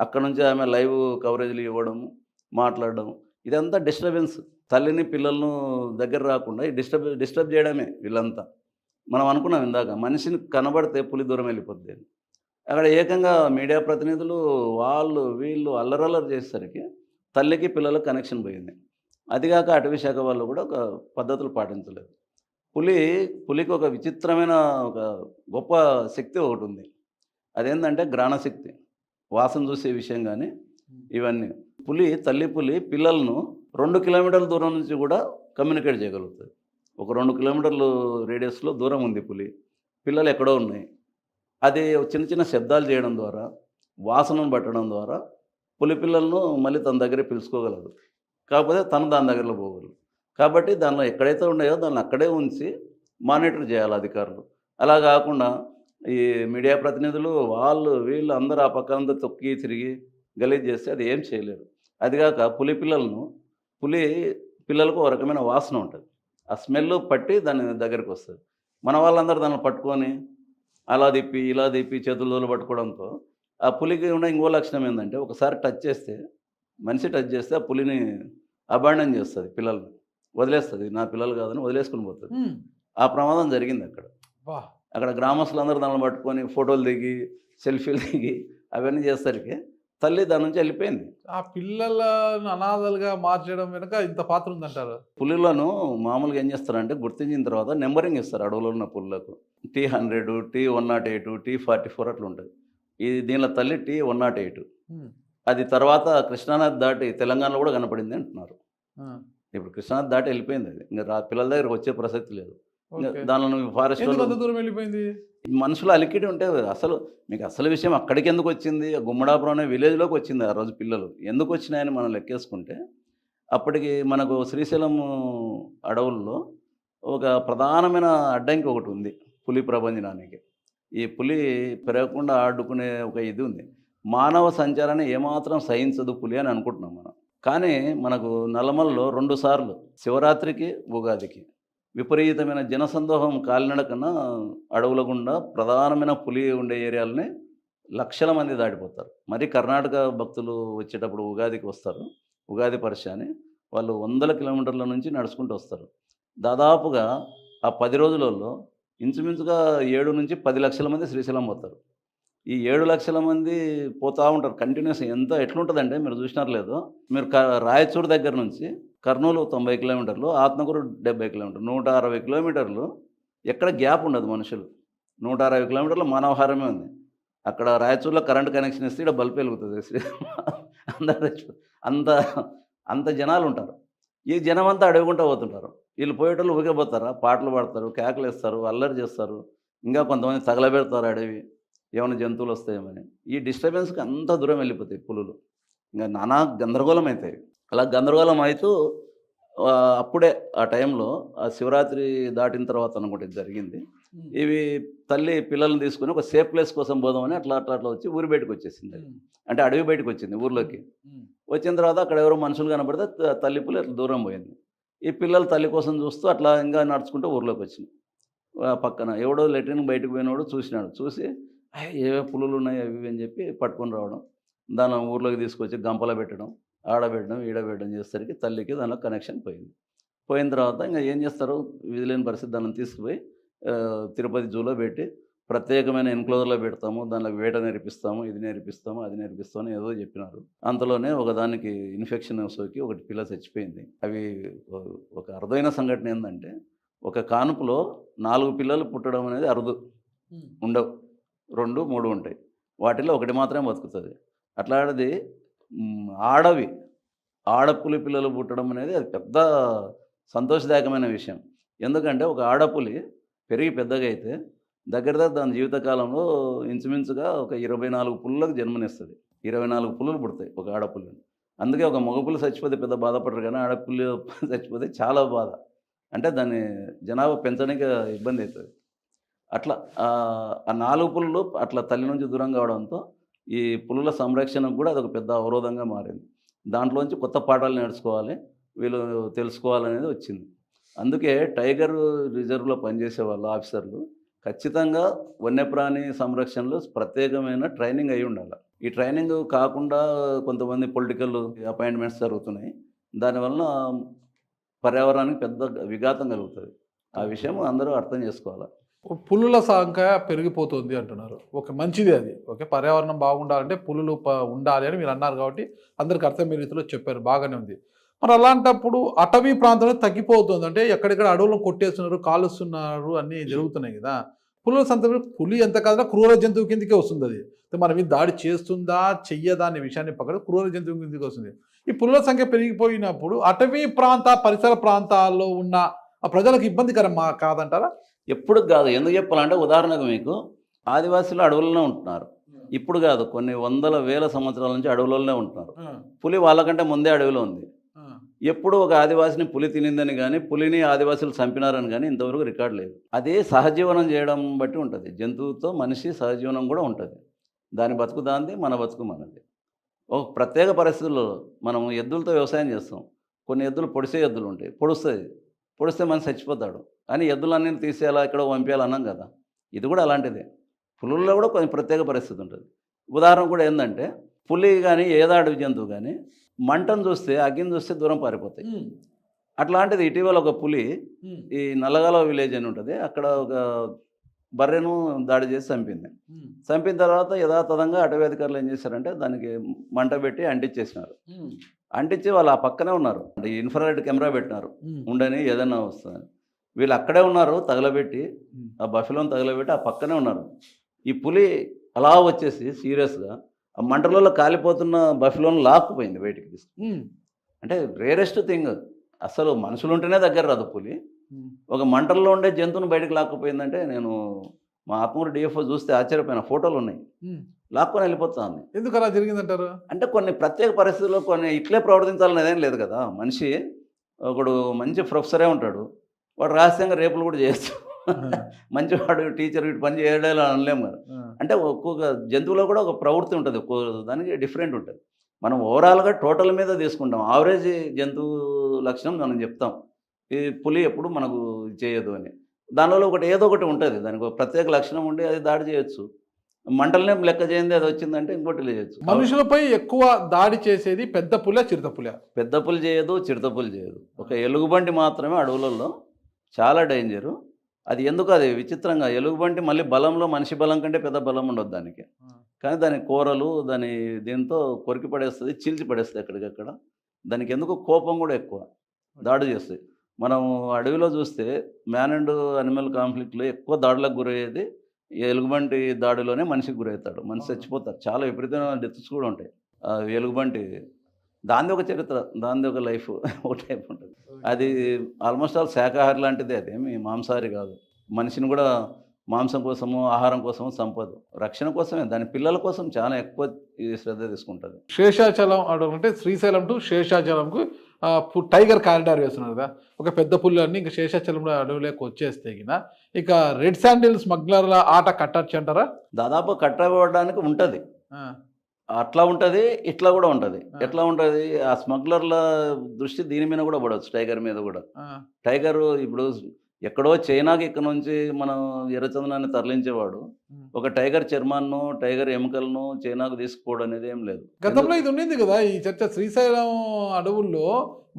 అక్కడ నుంచి ఆమె లైవ్ కవరేజ్లు ఇవ్వడము, మాట్లాడడం, ఇదంతా డిస్టర్బెన్స్. తల్లిని పిల్లలను దగ్గర రాకుండా డిస్టర్బ్ చేయడమే వీళ్ళంతా. మనం అనుకున్నాం ఇందాక, మనిషిని కనబడితే పులి దూరం వెళ్ళిపోద్ది. అక్కడ ఏకంగా మీడియా ప్రతినిధులు వీళ్ళు అల్లరల్లరి చేసేసరికి తల్లికి పిల్లలకు కనెక్షన్ పోయింది. అదిగాక అటవీ శాఖ వాళ్ళు కూడా ఒక పద్ధతులు పాటించలేదు. పులికి ఒక విచిత్రమైన ఒక గొప్ప శక్తి ఒకటి ఉంది. అదేంటంటే గ్రాణశక్తి, వాసన చూసే విషయం. కానీ ఇవన్నీ తల్లి పులి పిల్లలను 2 కిలోమీటర్ల దూరం నుంచి కూడా కమ్యూనికేట్ చేయగలుగుతుంది. ఒక 2 కిలోమీటర్లు రేడియస్లో దూరం ఉంది పులి, పిల్లలు ఎక్కడో ఉన్నాయి. అది చిన్న చిన్న శబ్దాలు చేయడం ద్వారా, వాసనను పట్టడం ద్వారా పులి పిల్లలను మళ్ళీ తన దగ్గర పిలుచుకోగలదు. కాకపోతే తను దాని దగ్గరలో పోగలదు. కాబట్టి దానిలో ఎక్కడైతే ఉన్నాయో దాన్ని అక్కడే ఉంచి మానిటర్ చేయాలి అధికారులు. అలా కాకుండా ఈ మీడియా ప్రతినిధులు వీళ్ళు అందరూ ఆ పక్కనంతా తొక్కి తిరిగి గలీజ్ చేస్తే అది ఏం చేయలేరు. అదిగాక పులి పిల్లలకు ఒక రకమైన వాసన ఉంటుంది. ఆ స్మెల్ పట్టి దాని దగ్గరికి వస్తుంది. మన వాళ్ళందరూ దాన్ని పట్టుకొని అలా తిప్పి ఇలా తిప్పి చేతుల్లో పట్టుకోవడంతో ఆ పులికి ఉన్న ఇంకో లక్షణం ఏంటంటే, ఒకసారి మనిషి టచ్ చేస్తే ఆ పులిని అబాండన్ చేస్తుంది, పిల్లల్ని వదిలేస్తుంది. నా పిల్లలు కాదని వదిలేసుకుని పోతుంది. ఆ ప్రమాదం జరిగింది అక్కడ గ్రామస్తులందరూ దాన్ని పట్టుకొని ఫోటోలు దిగి, సెల్ఫీలు దిగి అవన్నీ చేసరికి తల్లి దాని నుంచి వెళ్ళిపోయింది. ఆ పిల్లలను అనాథలుగా మార్చడం వెనుక ఇంత పాత్ర ఉందంటారు. పులులను మామూలుగా ఏం చేస్తారంటే, గుర్తించిన తర్వాత నెంబరింగ్ ఇస్తారు అడవులో ఉన్న పులులకు. T100, T108, T44 అట్లా ఉంటుంది. దీనిలో తల్లి T108. అది తర్వాత కృష్ణానది దాటి తెలంగాణలో కూడా కనపడింది అంటున్నారు. ఇప్పుడు కృష్ణానది దాటి వెళ్ళిపోయింది అది, ఇంకా పిల్లల దగ్గరకు వచ్చే ప్రసక్తి లేదు. ఓకే. దానిలో ఫారెస్ట్ ఎందుకు అంత దూరం వెళ్ళిపోయింది? మనుషులు అలికిడి ఉంటే అసలు మీకు అసలు విషయం అక్కడికి ఎందుకు వచ్చింది, గుమ్మడాపురం అనే విలేజ్లోకి వచ్చింది ఆ రోజు పిల్లలు. ఎందుకు వచ్చినాయని మనం లెక్కేసుకుంటే అప్పటికి మనకు శ్రీశైలం అడవుల్లో ఒక ప్రధానమైన అడ్డంకి ఒకటి ఉంది పులి ప్రభంజనానికి. ఈ పులి పెరగకుండా ఆడుకునే ఒక ఇది ఉంది. మానవ సంచారాన్ని ఏమాత్రం సహించదు పులి అని అనుకుంటున్నాం మనం. కానీ మనకు నల్లమలలో 2 సార్లు శివరాత్రికి, ఉగాదికి విపరీతమైన జనసందోహం కాలినడకన అడవుల గుండా ప్రధానమైన పులి ఉండే ఏరియాలని లక్షల మంది దాటిపోతారు. మరి కర్ణాటక భక్తులు వచ్చేటప్పుడు ఉగాదికి వస్తారు. ఉగాది పరీక్ష అని వాళ్ళు వందల కిలోమీటర్ల నుంచి నడుచుకుంటూ వస్తారు. దాదాపుగా ఆ 10 రోజులలో ఇంచుమించుగా 7 నుంచి 10 లక్షల మంది శ్రీశైలం పోతారు. ఈ 7 లక్షల మంది పోతూ ఉంటారు కంటిన్యూస్. ఎట్లుంటుందంటే మీరు చూసినారు లేదో, మీరు రాయచూరు దగ్గర నుంచి కర్నూలు 90 కిలోమీటర్లు, ఆత్మకూరు 70 కిలోమీటర్లు, 160 కిలోమీటర్లు ఎక్కడ గ్యాప్ ఉండదు మనుషులు. 160 కిలోమీటర్లు మానవహారమే ఉంది. అక్కడ రాయచూరులో కరెంట్ కనెక్షన్ ఇస్తే ఇక్కడ బల్బ్ వెలుగుతుంది. అంత అంత జనాలు ఉంటారు. ఈ జనం అంతా అడుగుకుంటూ పోతుంటారు. వీళ్ళు పోయేటోళ్ళు ఊగే పోతారా, పాటలు పాడతారు, కేకలు వేస్తారు, అల్లరి చేస్తారు, ఇంకా కొంతమంది తగలబెడతారు అడవి ఏమైనా జంతువులు వస్తాయేమని. ఈ డిస్టర్బెన్స్కి అంత దూరం వెళ్ళిపోతాయి పులులు. ఇంకా నానా గందరగోళం అవుతాయి. అలా గందరగోళం అవుతూ అప్పుడే ఆ టైంలో ఆ శివరాత్రి దాటిన తర్వాత అనుకుంటే ఇది జరిగింది. ఇవి తల్లి పిల్లల్ని తీసుకుని ఒక సేఫ్ ప్లేస్ కోసం పోదామని అట్లా వచ్చి ఊరి బయటకు వచ్చేసింది. అంటే అడవి బయటకు వచ్చింది ఊర్లోకి. వచ్చిన తర్వాత అక్కడ ఎవరో మనుషులు కనపడితే తల్లి పులి అట్లా దూరం పోయింది. ఈ పిల్లలు తల్లి కోసం చూస్తూ అట్లా ఇంకా నడుచుకుంటూ ఊర్లోకి వచ్చింది. పక్కన ఎవడో లెట్రిన్ బయటకు పోయినవాడు చూసినాడు. చూసి ఏవే పులులు ఉన్నాయి అవి అని చెప్పి పట్టుకొని రావడం, దాని ఊర్లోకి తీసుకొచ్చి గంపలో పెట్టడం, ఆడబెట్టడం, ఈడబెట్టడం చేసేసరికి తల్లికి దానిలో కనెక్షన్ పోయింది. పోయిన తర్వాత ఇంకా ఏం చేస్తారు, విధి లేని పరిస్థితి దాన్ని తీసుకుపోయి తిరుపతి జూలో పెట్టి ప్రత్యేకమైన ఎన్క్లోజర్లో పెడతాము, దానిలో వేట నేర్పిస్తాము, ఇది నేర్పిస్తాము, అది నేర్పిస్తాము ఏదో చెప్పినారు. అంతలోనే ఒకదానికి ఇన్ఫెక్షన్ సోకి ఒకటి పిల్ల చచ్చిపోయింది. అవి ఒక అరుదైన సంఘటన ఏంటంటే, ఒక కానుపులో 4 పిల్లలు పుట్టడం అనేది అరుదు, ఉండవు, 2, 3 ఉంటాయి. వాటిలో ఒకటి మాత్రమే బతుకుతుంది. అట్లాంటిది ఆడపులి పిల్లలు పుట్టడం అనేది అది పెద్ద సంతోషదాయకమైన విషయం. ఎందుకంటే ఒక ఆడపులి పెరిగి పెద్దగా అయితే దగ్గర దాని జీవితకాలంలో ఇంచుమించుగా ఒక 24 పులులకు జన్మనిస్తుంది. 24 పులులు పుడతాయి ఒక ఆడపుల్లిని. అందుకే ఒక మగపులి చచ్చిపోతే పెద్ద బాధపడరు, కానీ ఆడపుల్లి చచ్చిపోతే చాలా బాధ. అంటే దాన్ని జనాభా పెంచడానికి ఇబ్బంది అవుతుంది. అట్లా ఆ 4 పులులు అట్లా తల్లి నుంచి దూరం కావడంతో ఈ పులుల సంరక్షణకు కూడా అదొక పెద్ద అవరోధంగా మారింది. దాంట్లోంచి కొత్త పాఠాలు నేర్చుకోవాలి, వీళ్ళు తెలుసుకోవాలనేది వచ్చింది. అందుకే టైగర్ రిజర్వ్లో పనిచేసే వాళ్ళు ఆఫీసర్లు ఖచ్చితంగా వన్యప్రాణి సంరక్షణలో ప్రత్యేకమైన ట్రైనింగ్ అయి ఉండాలి. ఈ ట్రైనింగ్ కాకుండా కొంతమంది పొలిటికల్ అపాయింట్మెంట్స్ జరుగుతున్నాయి. దానివల్ల పర్యావరణానికి పెద్ద విఘాతం కలుగుతుంది. ఆ విషయం అందరూ అర్థం చేసుకోవాలి. పులుల సంఖ్య పెరిగిపోతుంది అంటున్నారు. ఒక మంచిది అది. ఓకే, పర్యావరణం బాగుండాలంటే పులులు ఉండాలి అని మీరు అన్నారు కాబట్టి అందరికి అర్థమయ్యే రీతిలో చెప్పారు, బాగానే ఉంది. మరి అలాంటప్పుడు అటవీ ప్రాంతంలో తగ్గిపోతుంది, అంటే ఎక్కడెక్కడ అడవులను కొట్టేస్తున్నారు, కాలుస్తున్నారు, అన్నీ జరుగుతున్నాయి కదా. పులుల సంఖ్య, పులి ఎంత కాదా క్రూర జంతువు కిందకే వస్తుంది. అది మన మీద దాడి చేస్తుందా చెయ్యదా అనే విషయాన్ని పక్కన క్రూర జంతువు కిందకి వస్తుంది. ఈ పులుల సంఖ్య పెరిగిపోయినప్పుడు అటవీ పరిసర ప్రాంతాల్లో ఉన్న ఆ ప్రజలకు ఇబ్బందికరం కాదంటారా? ఎప్పుడు కాదు. ఎందుకు చెప్పాలంటే, ఉదాహరణకు మీకు ఆదివాసులు అడవుల్లోనే ఉంటున్నారు. ఇప్పుడు కాదు, కొన్ని వందల వేల సంవత్సరాల నుంచి అడవులలోనే ఉంటున్నారు. పులి వాళ్ళకంటే ముందే అడవిలో ఉంది. ఎప్పుడు ఒక ఆదివాసిని పులి తినిందని కానీ, పులిని ఆదివాసులు చంపినారని కానీ ఇంతవరకు రికార్డు లేదు. అదే సహజీవనం చేయడం బట్టి ఉంటుంది. జంతువుతో మనిషి సహజీవనం కూడా ఉంటుంది. దాని బతుకు దాంది, మన బతుకు మనది. ఒక ప్రత్యేక పరిస్థితుల్లో మనం ఎద్దులతో వ్యవసాయం చేస్తాం. కొన్ని ఎద్దులు పొడిసే ఎద్దులు ఉంటాయి, పొడిస్తే మనిషి చచ్చిపోతాడు అని ఎద్దులన్నీ తీసేయాలా, ఇక్కడ పంపేయాలి అన్నాం కదా. ఇది కూడా అలాంటిదే. పులుల్లో కూడా కొన్ని ప్రత్యేక పరిస్థితి ఉంటుంది. ఉదాహరణ కూడా ఏంటంటే, పులి కానీ ఏదో అడవి జంతువు కానీ మంటను చూస్తే, అగ్గిని చూస్తే దూరం పారిపోతాయి. అట్లాంటిది ఇటీవల ఒక పులి ఈ నల్లగాల విలేజ్ అని ఉంటుంది, అక్కడ ఒక బర్రెను దాడి చేసి చంపింది. చంపిన తర్వాత యథాతథంగా అటవీ అధికారులు ఏం చేశారంటే, దానికి మంట పెట్టి అంటించేసినారు. అంటించి వాళ్ళు ఆ పక్కనే ఉన్నారు. అంటే ఇన్ఫ్రారెడ్ కెమెరా పెట్టినారు, ఉండని ఏదైనా వస్తుందని. వీళ్ళు అక్కడే ఉన్నారు, తగలబెట్టి ఆ బఫెలోని తగలబెట్టి ఆ పక్కనే ఉన్నారు. ఈ పులి అలా వచ్చేసి సీరియస్గా ఆ మంటలలో కాలిపోతున్న బఫెలోని లాక్కుపోయింది బయటికి తీసుకుని. అంటే రేరెస్ట్ థింగ్. అసలు మనుషులు ఉంటేనే దగ్గర రాదు పులి, ఒక మంటల్లో ఉండే జంతువుని బయటకు లాక్కుపోయిందంటే నేను మా ఆత్మూరు డిఎఫ్ఓ చూస్తే ఆశ్చర్యపోయిన ఫోటోలు ఉన్నాయి. లాక్కొని వెళ్ళిపోతుంది. ఎందుకు అలా జరిగిందంటారు? అంటే కొన్ని ప్రత్యేక పరిస్థితుల్లో కొన్ని ఇట్లే ప్రవర్తించాలనేదేం లేదు కదా. మనిషి ఒకడు మంచి ప్రొఫెసరే ఉంటాడు, వాడు రహస్యంగా రేపులు కూడా చేయొచ్చు. మంచివాడు టీచర్ ఇటు పని చేయడాలి అనలేము కదా. అంటే ఒక్కొక్క జంతువులో కూడా ఒక ప్రవృత్తి ఉంటుంది, ఒక్కో దానికి డిఫరెంట్ ఉంటుంది. మనం ఓవరాల్గా టోటల్ మీద తీసుకుంటాం, ఆవరేజ్ జంతువు లక్షణం మనం చెప్తాం. ఈ పులి ఎప్పుడు మనకు చేయదు అని. దానిలో ఒకటి ఏదో ఒకటి ఉంటుంది, దానికి ఒక ప్రత్యేక లక్షణం ఉండి అది దాడి చేయొచ్చు. మంటలనే లెక్క చేయండి, అది వచ్చిందంటే ఇంకోటి చేయొచ్చు. మనుషులపై ఎక్కువ దాడి చేసేది పెద్ద పులి, చిరుత పులి? పెద్ద పులి చేయదు, చిరుత పులి చేయదు. ఒక ఎలుగుబంటి మాత్రమే అడవులలో చాలా డేంజరు. అది ఎందుకు అది విచిత్రంగా, ఎలుగుబంటి మళ్ళీ బలంలో మనిషి బలం కంటే పెద్ద బలం ఉండదు దానికి, కానీ దాని కూరలు దాని దీంతో కొరికి పడేస్తుంది, చీల్చి పడేస్తుంది ఎక్కడికక్కడ. దానికి ఎందుకు కోపం కూడా ఎక్కువ, దాడి చేస్తుంది. మనం అడవిలో చూస్తే మ్యాన్ అండ్ అనిమల్ కాన్ఫ్లిక్ట్లో ఎక్కువ దాడులకు గురయ్యేది ఎలుగుబంటి దాడిలోనే మనిషికి గురవుతాడు, మనిషి చచ్చిపోతారు. చాలా విపరీతమైన డెత్స్ కూడా ఉంటాయి. ఎలుగుబంటి దాంది ఒక చరిత్ర, దాంది ఒక లైఫ్ ఒక టైప్ ఉంటుంది. అది ఆల్మోస్ట్ ఆల్ శాకాహారి లాంటిదే, అదేమి మాంసాహారి కాదు. మనిషిని కూడా మాంసం కోసము ఆహారం కోసము సంపదు, రక్షణ కోసమే, దాని పిల్లల కోసం చాలా ఎక్కువ శ్రద్ధ తీసుకుంటుంది. శేషాచలం అడవులు అంటే శ్రీశైలం టు శేషాచలంకు టైగర్ కారిడార్ వేస్తున్నారు కదా, ఒక పెద్ద పుల్లన్నీ ఇంకా శేషాచలం అడవులోకి వచ్చేస్తే ఇక రెడ్ శాండిల్ స్మగ్లర్ల ఆట కట్టచ్చు అంటారా? దాదాపు కట్టబడడానికి ఉంటుంది, అట్లా ఉంటుంది, ఇట్లా కూడా ఉంటుంది. ఎట్లా ఉంటుంది, ఆ స్మగ్లర్ల దృష్టి దీని మీద కూడా పడవచ్చు, టైగర్ మీద కూడా. టైగర్ ఇప్పుడు ఎక్కడో చైనాకి ఇక్కడ నుంచి మనం ఎర్రచందనాన్ని తరలించేవాడు ఒక టైగర్ చర్మాన్ని, టైగర్ ఎముకలను చైనాకు తీసుకుపోవడం అనేది ఏం లేదు. గతంలో ఇది ఉండేది కదా ఈ చర్చ. శ్రీశైలం అడవుల్లో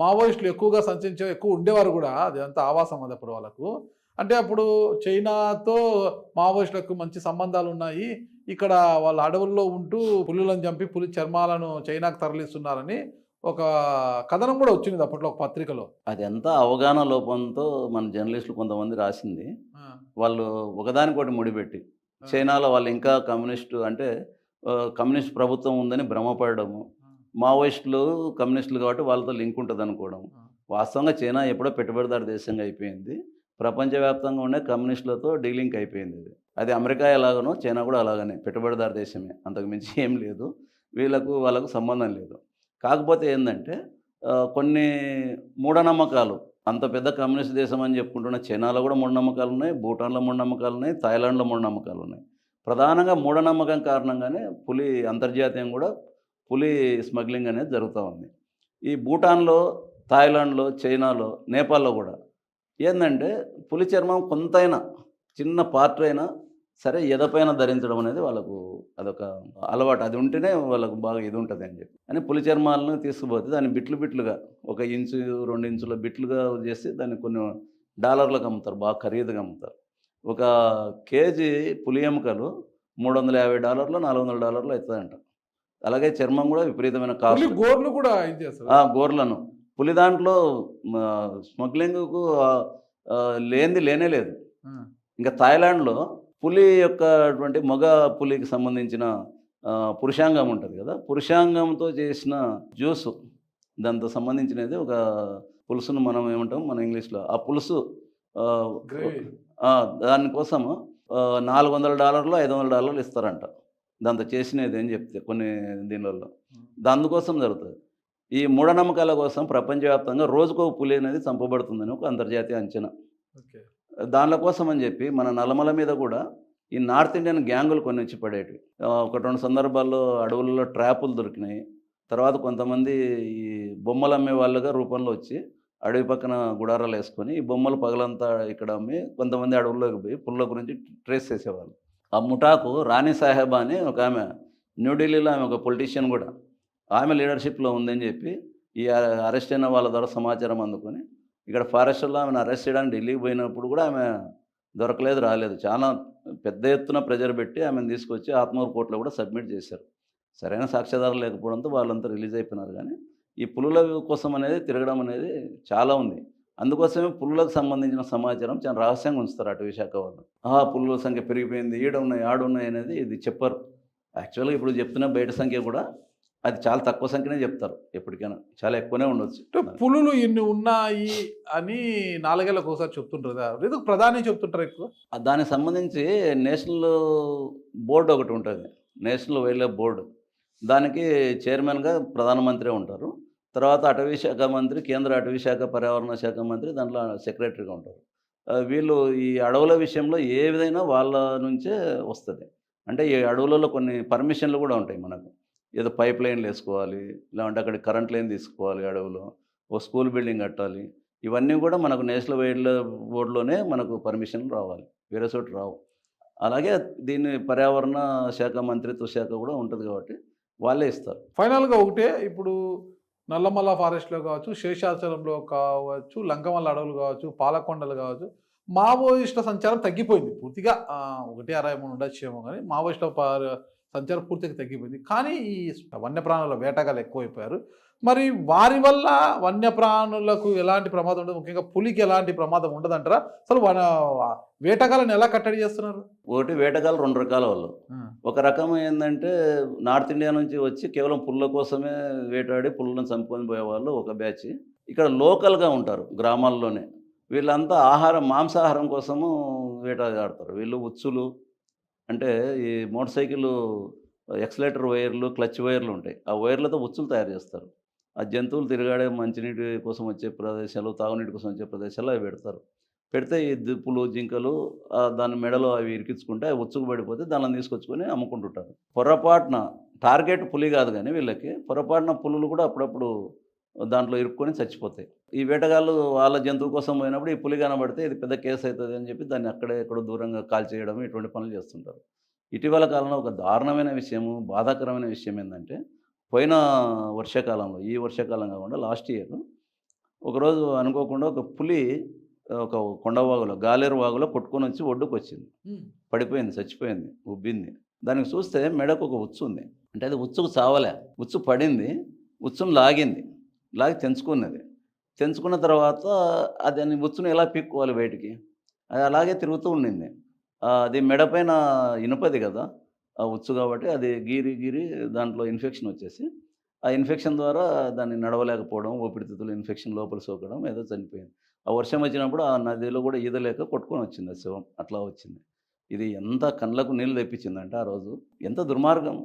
మావోయిస్టులు ఎక్కువగా సంచరించే ఎక్కువ ఉండేవారు కూడా, అది అంతా ఆవాసం అది అప్పుడు వాళ్ళకు. అంటే అప్పుడు చైనాతో మావోయిస్టులకు మంచి సంబంధాలు ఉన్నాయి, ఇక్కడ వాళ్ళ అడవుల్లో ఉంటూ పులులను చంపి పులి చర్మాలను చైనాకు తరలిస్తున్నారని ఒక కథనం కూడా వచ్చింది అప్పట్లో ఒక పత్రికలో. అది అంతా అవగాహన లోపంతో మన జర్నలిస్టులు కొంతమంది రాసింది. వాళ్ళు ఒకదానికోటి ముడిపెట్టి చైనాలో వాళ్ళు ఇంకా కమ్యూనిస్టు అంటే కమ్యూనిస్ట్ ప్రభుత్వం ఉందని భ్రమపడము, మావోయిస్టులు కమ్యూనిస్టులు కాబట్టి వాళ్ళతో లింక్ ఉంటుంది అనుకోవడం. వాస్తవంగా చైనా ఎప్పుడో పెట్టుబడిదారు దేశంగా అయిపోయింది, ప్రపంచవ్యాప్తంగా ఉండే కమ్యూనిస్టులతో డీలింక్ అయిపోయింది. అది అమెరికా ఎలాగనో చైనా కూడా అలాగనే పెట్టుబడిదారు దేశమే, అంతకు మించి ఏం లేదు, వాళ్ళకు సంబంధం లేదు. కాకపోతే ఏంటంటే కొన్ని మూఢనమ్మకాలు, అంత పెద్ద కమ్యూనిస్ట్ దేశం అని చెప్పుకుంటున్న చైనాలో కూడా మూఢనమ్మకాలు ఉన్నాయి, భూటాన్లో మూఢనమ్మకాలు ఉన్నాయి, థాయిలాండ్లో మూఢనమ్మకాలు ఉన్నాయి. ప్రధానంగా మూఢనమ్మకం కారణంగానే పులి అంతర్జాతీయం కూడా పులి స్మగ్లింగ్ అనేది జరుగుతూ ఉంది. ఈ భూటాన్లో, థాయిలాండ్లో, చైనాలో, నేపాల్లో కూడా ఏంటంటే పులి చర్మం కొంతైనా చిన్న పార్ట్ అయినా సరే ఎదపైన ధరించడం అనేది వాళ్ళకు అదొక అలవాటు, అది ఉంటేనే వాళ్ళకు బాగా ఇది ఉంటుంది అని చెప్పి అని పులి చర్మాలను తీసుకుపోతే దాన్ని బిట్లుగా 1 ఇంచు 2 ఇంచుల బిట్లుగా చేసి దాన్ని కొన్ని డాలర్లకు అమ్ముతారు, బాగా ఖరీదుగా అమ్ముతారు. ఒక కేజీ పులి ఎముకలు $350 $400 అవుతుందంట. అలాగే చర్మం కూడా విపరీతమైన కాస్ట్. గోర్లు కూడా గోర్లను పులి దాంట్లో స్మగ్లింగ్కు లేనే లేదు. ఇంకా థాయిలాండ్లో పులి యొక్క అటువంటి మగ పులికి సంబంధించిన పురుషాంగం ఉంటుంది కదా, పురుషాంగంతో చేసిన జ్యూసు, దాంతో సంబంధించినది ఒక పులుసును మనం ఏమంటాం మన ఇంగ్లీష్లో, ఆ పులుసు దానికోసము $400 $500 ఇస్తారంట దాంతో చేసినది అని చెప్తే కొన్ని దీనివల్ల. దానికోసం జరుగుతుంది. ఈ మూఢనమ్మకాల కోసం ప్రపంచవ్యాప్తంగా రోజుకో పులి అనేది చంపబడుతుందని ఒక అంతర్జాతీయ అంచనా. దానికోసం అని చెప్పి మన నల్లమల మీద కూడా ఈ నార్త్ ఇండియన్ గ్యాంగులు కొన్ని వచ్చి పడేటివి. 1-2 సందర్భాల్లో అడవులలో ట్రాపులు దొరికినాయి. తర్వాత కొంతమంది ఈ బొమ్మలు అమ్మే వాళ్ళుగా రూపంలో వచ్చి అడవి పక్కన గుడారాలు వేసుకొని ఈ బొమ్మలు పగలంతా ఇక్కడ అమ్మి కొంతమంది అడవుల్లోకి పోయి పుల్ల గురించి ట్రేస్ చేసేవాళ్ళు. ఆ ముఠాకు రాణి సాహెబ్ అని ఒక ఆమె న్యూఢిల్లీలో, ఆమె ఒక పొలిటీషియన్ కూడా, ఆమె లీడర్షిప్లో ఉందని చెప్పి ఈ అరెస్ట్ అయిన వాళ్ళ ద్వారా సమాచారం అందుకొని ఇక్కడ ఫారెస్ట్లో ఆమెను అరెస్ట్ చేయడానికి ఢిల్లీకి పోయినప్పుడు కూడా ఆమె దొరకలేదు, రాలేదు. చాలా పెద్ద ఎత్తున ప్రెజర్ పెట్టి ఆమెను తీసుకొచ్చి ఆత్మూరు కోర్టులో కూడా సబ్మిట్ చేశారు. సరైన సాక్ష్యాధారం లేకపోవడంతో వాళ్ళంతా రిలీజ్ అయిపోయినారు. కానీ ఈ పులుల కోసం అనేది తిరగడం అనేది చాలా ఉంది. అందుకోసమే పులులకు సంబంధించిన సమాచారం చాలా రహస్యంగా ఉంచుతారు అటవీ శాఖ వాళ్ళు. పులుల సంఖ్య పెరిగిపోయింది, ఈడ ఉన్నాయి ఆడున్నాయి అనేది ఇది చెప్పరు. యాక్చువల్గా ఇప్పుడు చెప్తున్న బయట సంఖ్య కూడా అది చాలా తక్కువ సంఖ్యనే చెప్తారు, ఎప్పటికైనా చాలా ఎక్కువనే ఉండొచ్చు. అంటే పులులు ఇన్ని ఉన్నాయి అని 4 ఏళ్ళకి ఒకసారి చెప్తుంటారు కదా, ఎందుకు ప్రధాని చెప్తుంటారు ఎక్కువ? దానికి సంబంధించి నేషనల్ బోర్డు ఒకటి ఉంటుంది, నేషనల్ వైల్డ్ లైఫ్ బోర్డు. దానికి చైర్మన్గా ప్రధానమంత్రి ఉంటారు. తర్వాత అటవీ శాఖ మంత్రి, కేంద్ర అటవీ శాఖ పర్యావరణ శాఖ మంత్రి దాంట్లో సెక్రటరీగా ఉంటారు. వీళ్ళు ఈ అడవుల విషయంలో ఏ విధంగా వాళ్ళ నుంచే వస్తుంది. అంటే ఈ అడవులలో కొన్ని పర్మిషన్లు కూడా ఉంటాయి మనకు. ఏదో పైప్ లైన్లు వేసుకోవాలి, లేదంటే అక్కడ కరెంట్ లైన్ తీసుకోవాలి, అడవిలో ఓ స్కూల్ బిల్డింగ్ కట్టాలి. ఇవన్నీ కూడా మనకు నేషనల్ వైల్డ్ లైఫ్ బోర్డులోనే మనకు పర్మిషన్లు రావాలి, వేరే చోట రావు. అలాగే దీన్ని పర్యావరణ శాఖ మంత్రిత్వ శాఖ కూడా ఉంటుంది కాబట్టి వాళ్ళే ఇస్తారు. ఫైనల్గా ఒకటే, ఇప్పుడు నల్లమల్ల ఫారెస్ట్లో కావచ్చు, శేషాచలంలో కావచ్చు, లంకమల్ల అడవులు కావచ్చు, పాలకొండలు కావచ్చు, మావోయిస్టుల సంచారం తగ్గిపోయింది పూర్తిగా. 163 ఉండొచ్చేమో, కానీ మావోయిస్టుల సంచారం పూర్తిగా తగ్గిపోయింది. కానీ ఈ వన్యప్రాణుల వేటగాళ్ళు ఎక్కువైపోయారు. మరి వారి వల్ల వన్యప్రాణులకు ఎలాంటి ప్రమాదం ఉండదు, ముఖ్యంగా పులికి ఎలాంటి ప్రమాదం ఉండదంటారా? అసలు వేటగాళ్ళని ఎలా కట్టడి చేస్తున్నారు? ఒకటి, వేటగాళ్ళు 2 రకాల వాళ్ళు. ఒక రకం ఏంటంటే నార్త్ ఇండియా నుంచి వచ్చి కేవలం పుల్ల కోసమే వేటాడి పుల్లను చంపుకొని పోయేవాళ్ళు ఒక బ్యాచ్. ఇక్కడ లోకల్గా ఉంటారు గ్రామాల్లోనే. వీళ్ళంతా మాంసాహారం కోసము వేటాడతారు. వీళ్ళు ఉచ్చులు, అంటే ఈ మోటార్ సైకిల్ ఎక్సలేటర్ వైర్లు, క్లచ్ వైర్లు ఉంటాయి, ఆ వైర్లతో ఉచ్చులు తయారు చేస్తారు. ఆ జంతువులు తిరగాడే మంచినీటి కోసం వచ్చే ప్రదేశాలు, తాగునీటి కోసం వచ్చే ప్రదేశాలు అవి పెడతారు. పెడితే ఈ దిప్పులు, జింకలు దాని మెడలో అవి ఇరికించుకుంటే అవి ఉచ్చుకు పడిపోతే దానిని తీసుకొచ్చుకొని అమ్ముకుంటుంటారు. పొరపాటున టార్గెట్ పులి కాదు, కానీ వీళ్ళకి పొరపాటున పులులు కూడా అప్పుడప్పుడు దాంట్లో ఇరుక్కొని చచ్చిపోతాయి. ఈ వేటగాళ్ళు వాళ్ళ జంతువు కోసం పోయినప్పుడు ఈ పులి కనబడితే ఇది పెద్ద కేసు అవుతుంది అని చెప్పి దాన్ని అక్కడే ఎక్కడో దూరంగా కాల్చేయడం, ఇటువంటి పనులు చేస్తుంటారు. ఇటీవల కాలంలో ఒక దారుణమైన విషయము, బాధాకరమైన విషయం ఏంటంటే, పోయిన వర్షాకాలంలో, ఈ వర్షాకాలం కాకుండా లాస్ట్ ఇయర్ ఒకరోజు అనుకోకుండా ఒక పులి ఒక కొండవాగులో, గాలేరు వాగులో కొట్టుకొని వచ్చి ఒడ్డుకు వచ్చింది. పడిపోయింది, చచ్చిపోయింది, ఉబ్బింది. దానికి చూస్తే మెడకు ఒక ఉచ్చు ఉంది. అంటే అది ఉచ్చుకు చావలే, ఉచ్చు పడింది, ఉచ్చును లాగి తెంచుకున్నది. తెంచుకున్న తర్వాత అది ఉచ్చును ఎలా పీక్కోవాలి బయటికి, అది అలాగే తిరుగుతూ ఉండింది. అది మెడపైన ఇనుపది కదా ఆ ఉచ్చు, కాబట్టి అది గీరి దాంట్లో ఇన్ఫెక్షన్ వచ్చేసి, ఆ ఇన్ఫెక్షన్ ద్వారా దాన్ని నడవలేకపోవడం, ఊపిరితిత్తులు ఇన్ఫెక్షన్ లోపల సోకడం, ఏదో చనిపోయింది. ఆ వర్షం వచ్చినప్పుడు ఆ నదిలో కూడా ఈదలేక కొట్టుకొని వచ్చింది ఆ శవం, అట్లా వచ్చింది. ఇది ఎంత కళ్ళకు నీళ్ళు తెప్పించిందంటే ఆ రోజు, ఎంత దుర్మార్గం.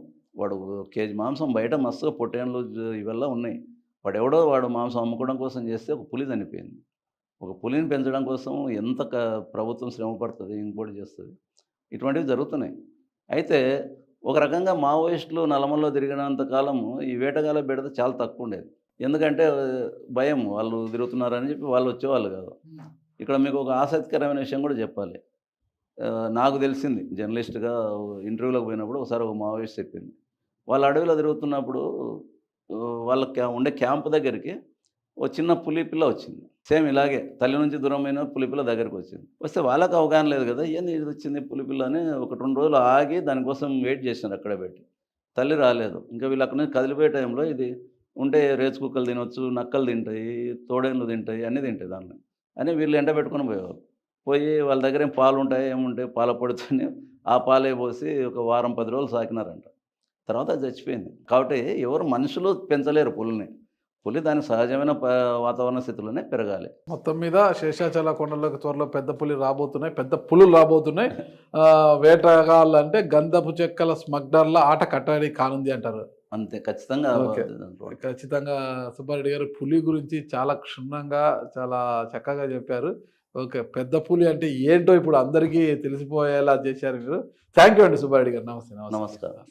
వాడు కేజీ మాంసం బయట మస్తుగా పొట్టేన్లు ఇవల్ల ఉన్నాయి, వాడు మాంసం అమ్ముకోవడం కోసం చేస్తే ఒక పులి చనిపోయింది. ఒక పులిని పెంచడం కోసం ఎంత ప్రభుత్వం శ్రమ పడుతుంది, ఇంకోటి చేస్తుంది. ఇటువంటివి జరుగుతున్నాయి. అయితే ఒక రకంగా మావోయిస్టులు నల్లమల్లో తిరిగినంత కాలము ఈ వేటగాళ్ళ బెడద చాలా తక్కువ ఉండేది. ఎందుకంటే భయం, వాళ్ళు తిరుగుతున్నారని చెప్పి వాళ్ళు వచ్చేవాళ్ళు కాదు. ఇక్కడ మీకు ఒక ఆసక్తికరమైన విషయం కూడా చెప్పాలి. నాకు తెలిసింది, జర్నలిస్ట్గా ఇంటర్వ్యూలోకి పోయినప్పుడు ఒకసారి ఒక మావోయిస్ట్ చెప్పింది. వాళ్ళు అడవిలో తిరుగుతున్నప్పుడు వాళ్ళ ఉండే క్యాంప్ దగ్గరికి ఓ చిన్న పులి పిల్ల వచ్చింది. సేమ్ ఇలాగే తల్లి నుంచి దూరమైన పులిపిల్ల దగ్గరికి వచ్చింది. వస్తే వాళ్ళకి అవగాహన లేదు కదా, ఏంది ఇది వచ్చింది పులిపిల్ల అని 1-2 రోజులు ఆగి దానికోసం వెయిట్ చేసినారు అక్కడే పెట్టి. తల్లి రాలేదు. ఇంకా వీళ్ళు అక్కడ నుంచి కదిలిపోయే టైంలో ఇది ఉంటే రేచు కుక్కలు తినొచ్చు, నక్కలు తింటాయి, తోడేళ్ళు తింటాయి, అన్నీ తింటాయి దాన్ని అని వీళ్ళు ఎండ పెట్టుకొని పోయేవారు. పోయి వాళ్ళ దగ్గర ఏం పాలు ఉంటాయి, ఏముంటాయి, పాల పొడితోనే ఆ పాలే పోసి ఒక వారం 10 రోజులు సాకినారంట. తర్వాత అది చచ్చిపోయింది. కాబట్టి ఎవరు మనుషులు పెంచలేరు పులిని. పులి దాని సహజమైన వాతావరణ స్థితిలోనే పెరగాలి. మొత్తం మీద శేషాచల కొండలకు త్వరలో పెద్ద పులులు రాబోతున్నాయి. వేటగాళ్ళు అంటే గంధపు చెక్కల స్మగ్లర్ల ఆట కట్టడి కానుంది అంటారు. అంతే, ఖచ్చితంగా. ఖచ్చితంగా సుబ్బారెడ్డి గారు పులి గురించి చాలా క్షుణ్ణంగా, చాలా చక్కగా చెప్పారు. ఓకే, పెద్ద పులి అంటే ఏంటో ఇప్పుడు అందరికీ తెలిసిపోయేలా చేశారు మీరు. థ్యాంక్ యూ అండి సుబ్బారెడ్డి గారు. నమస్తే. నమస్కారం.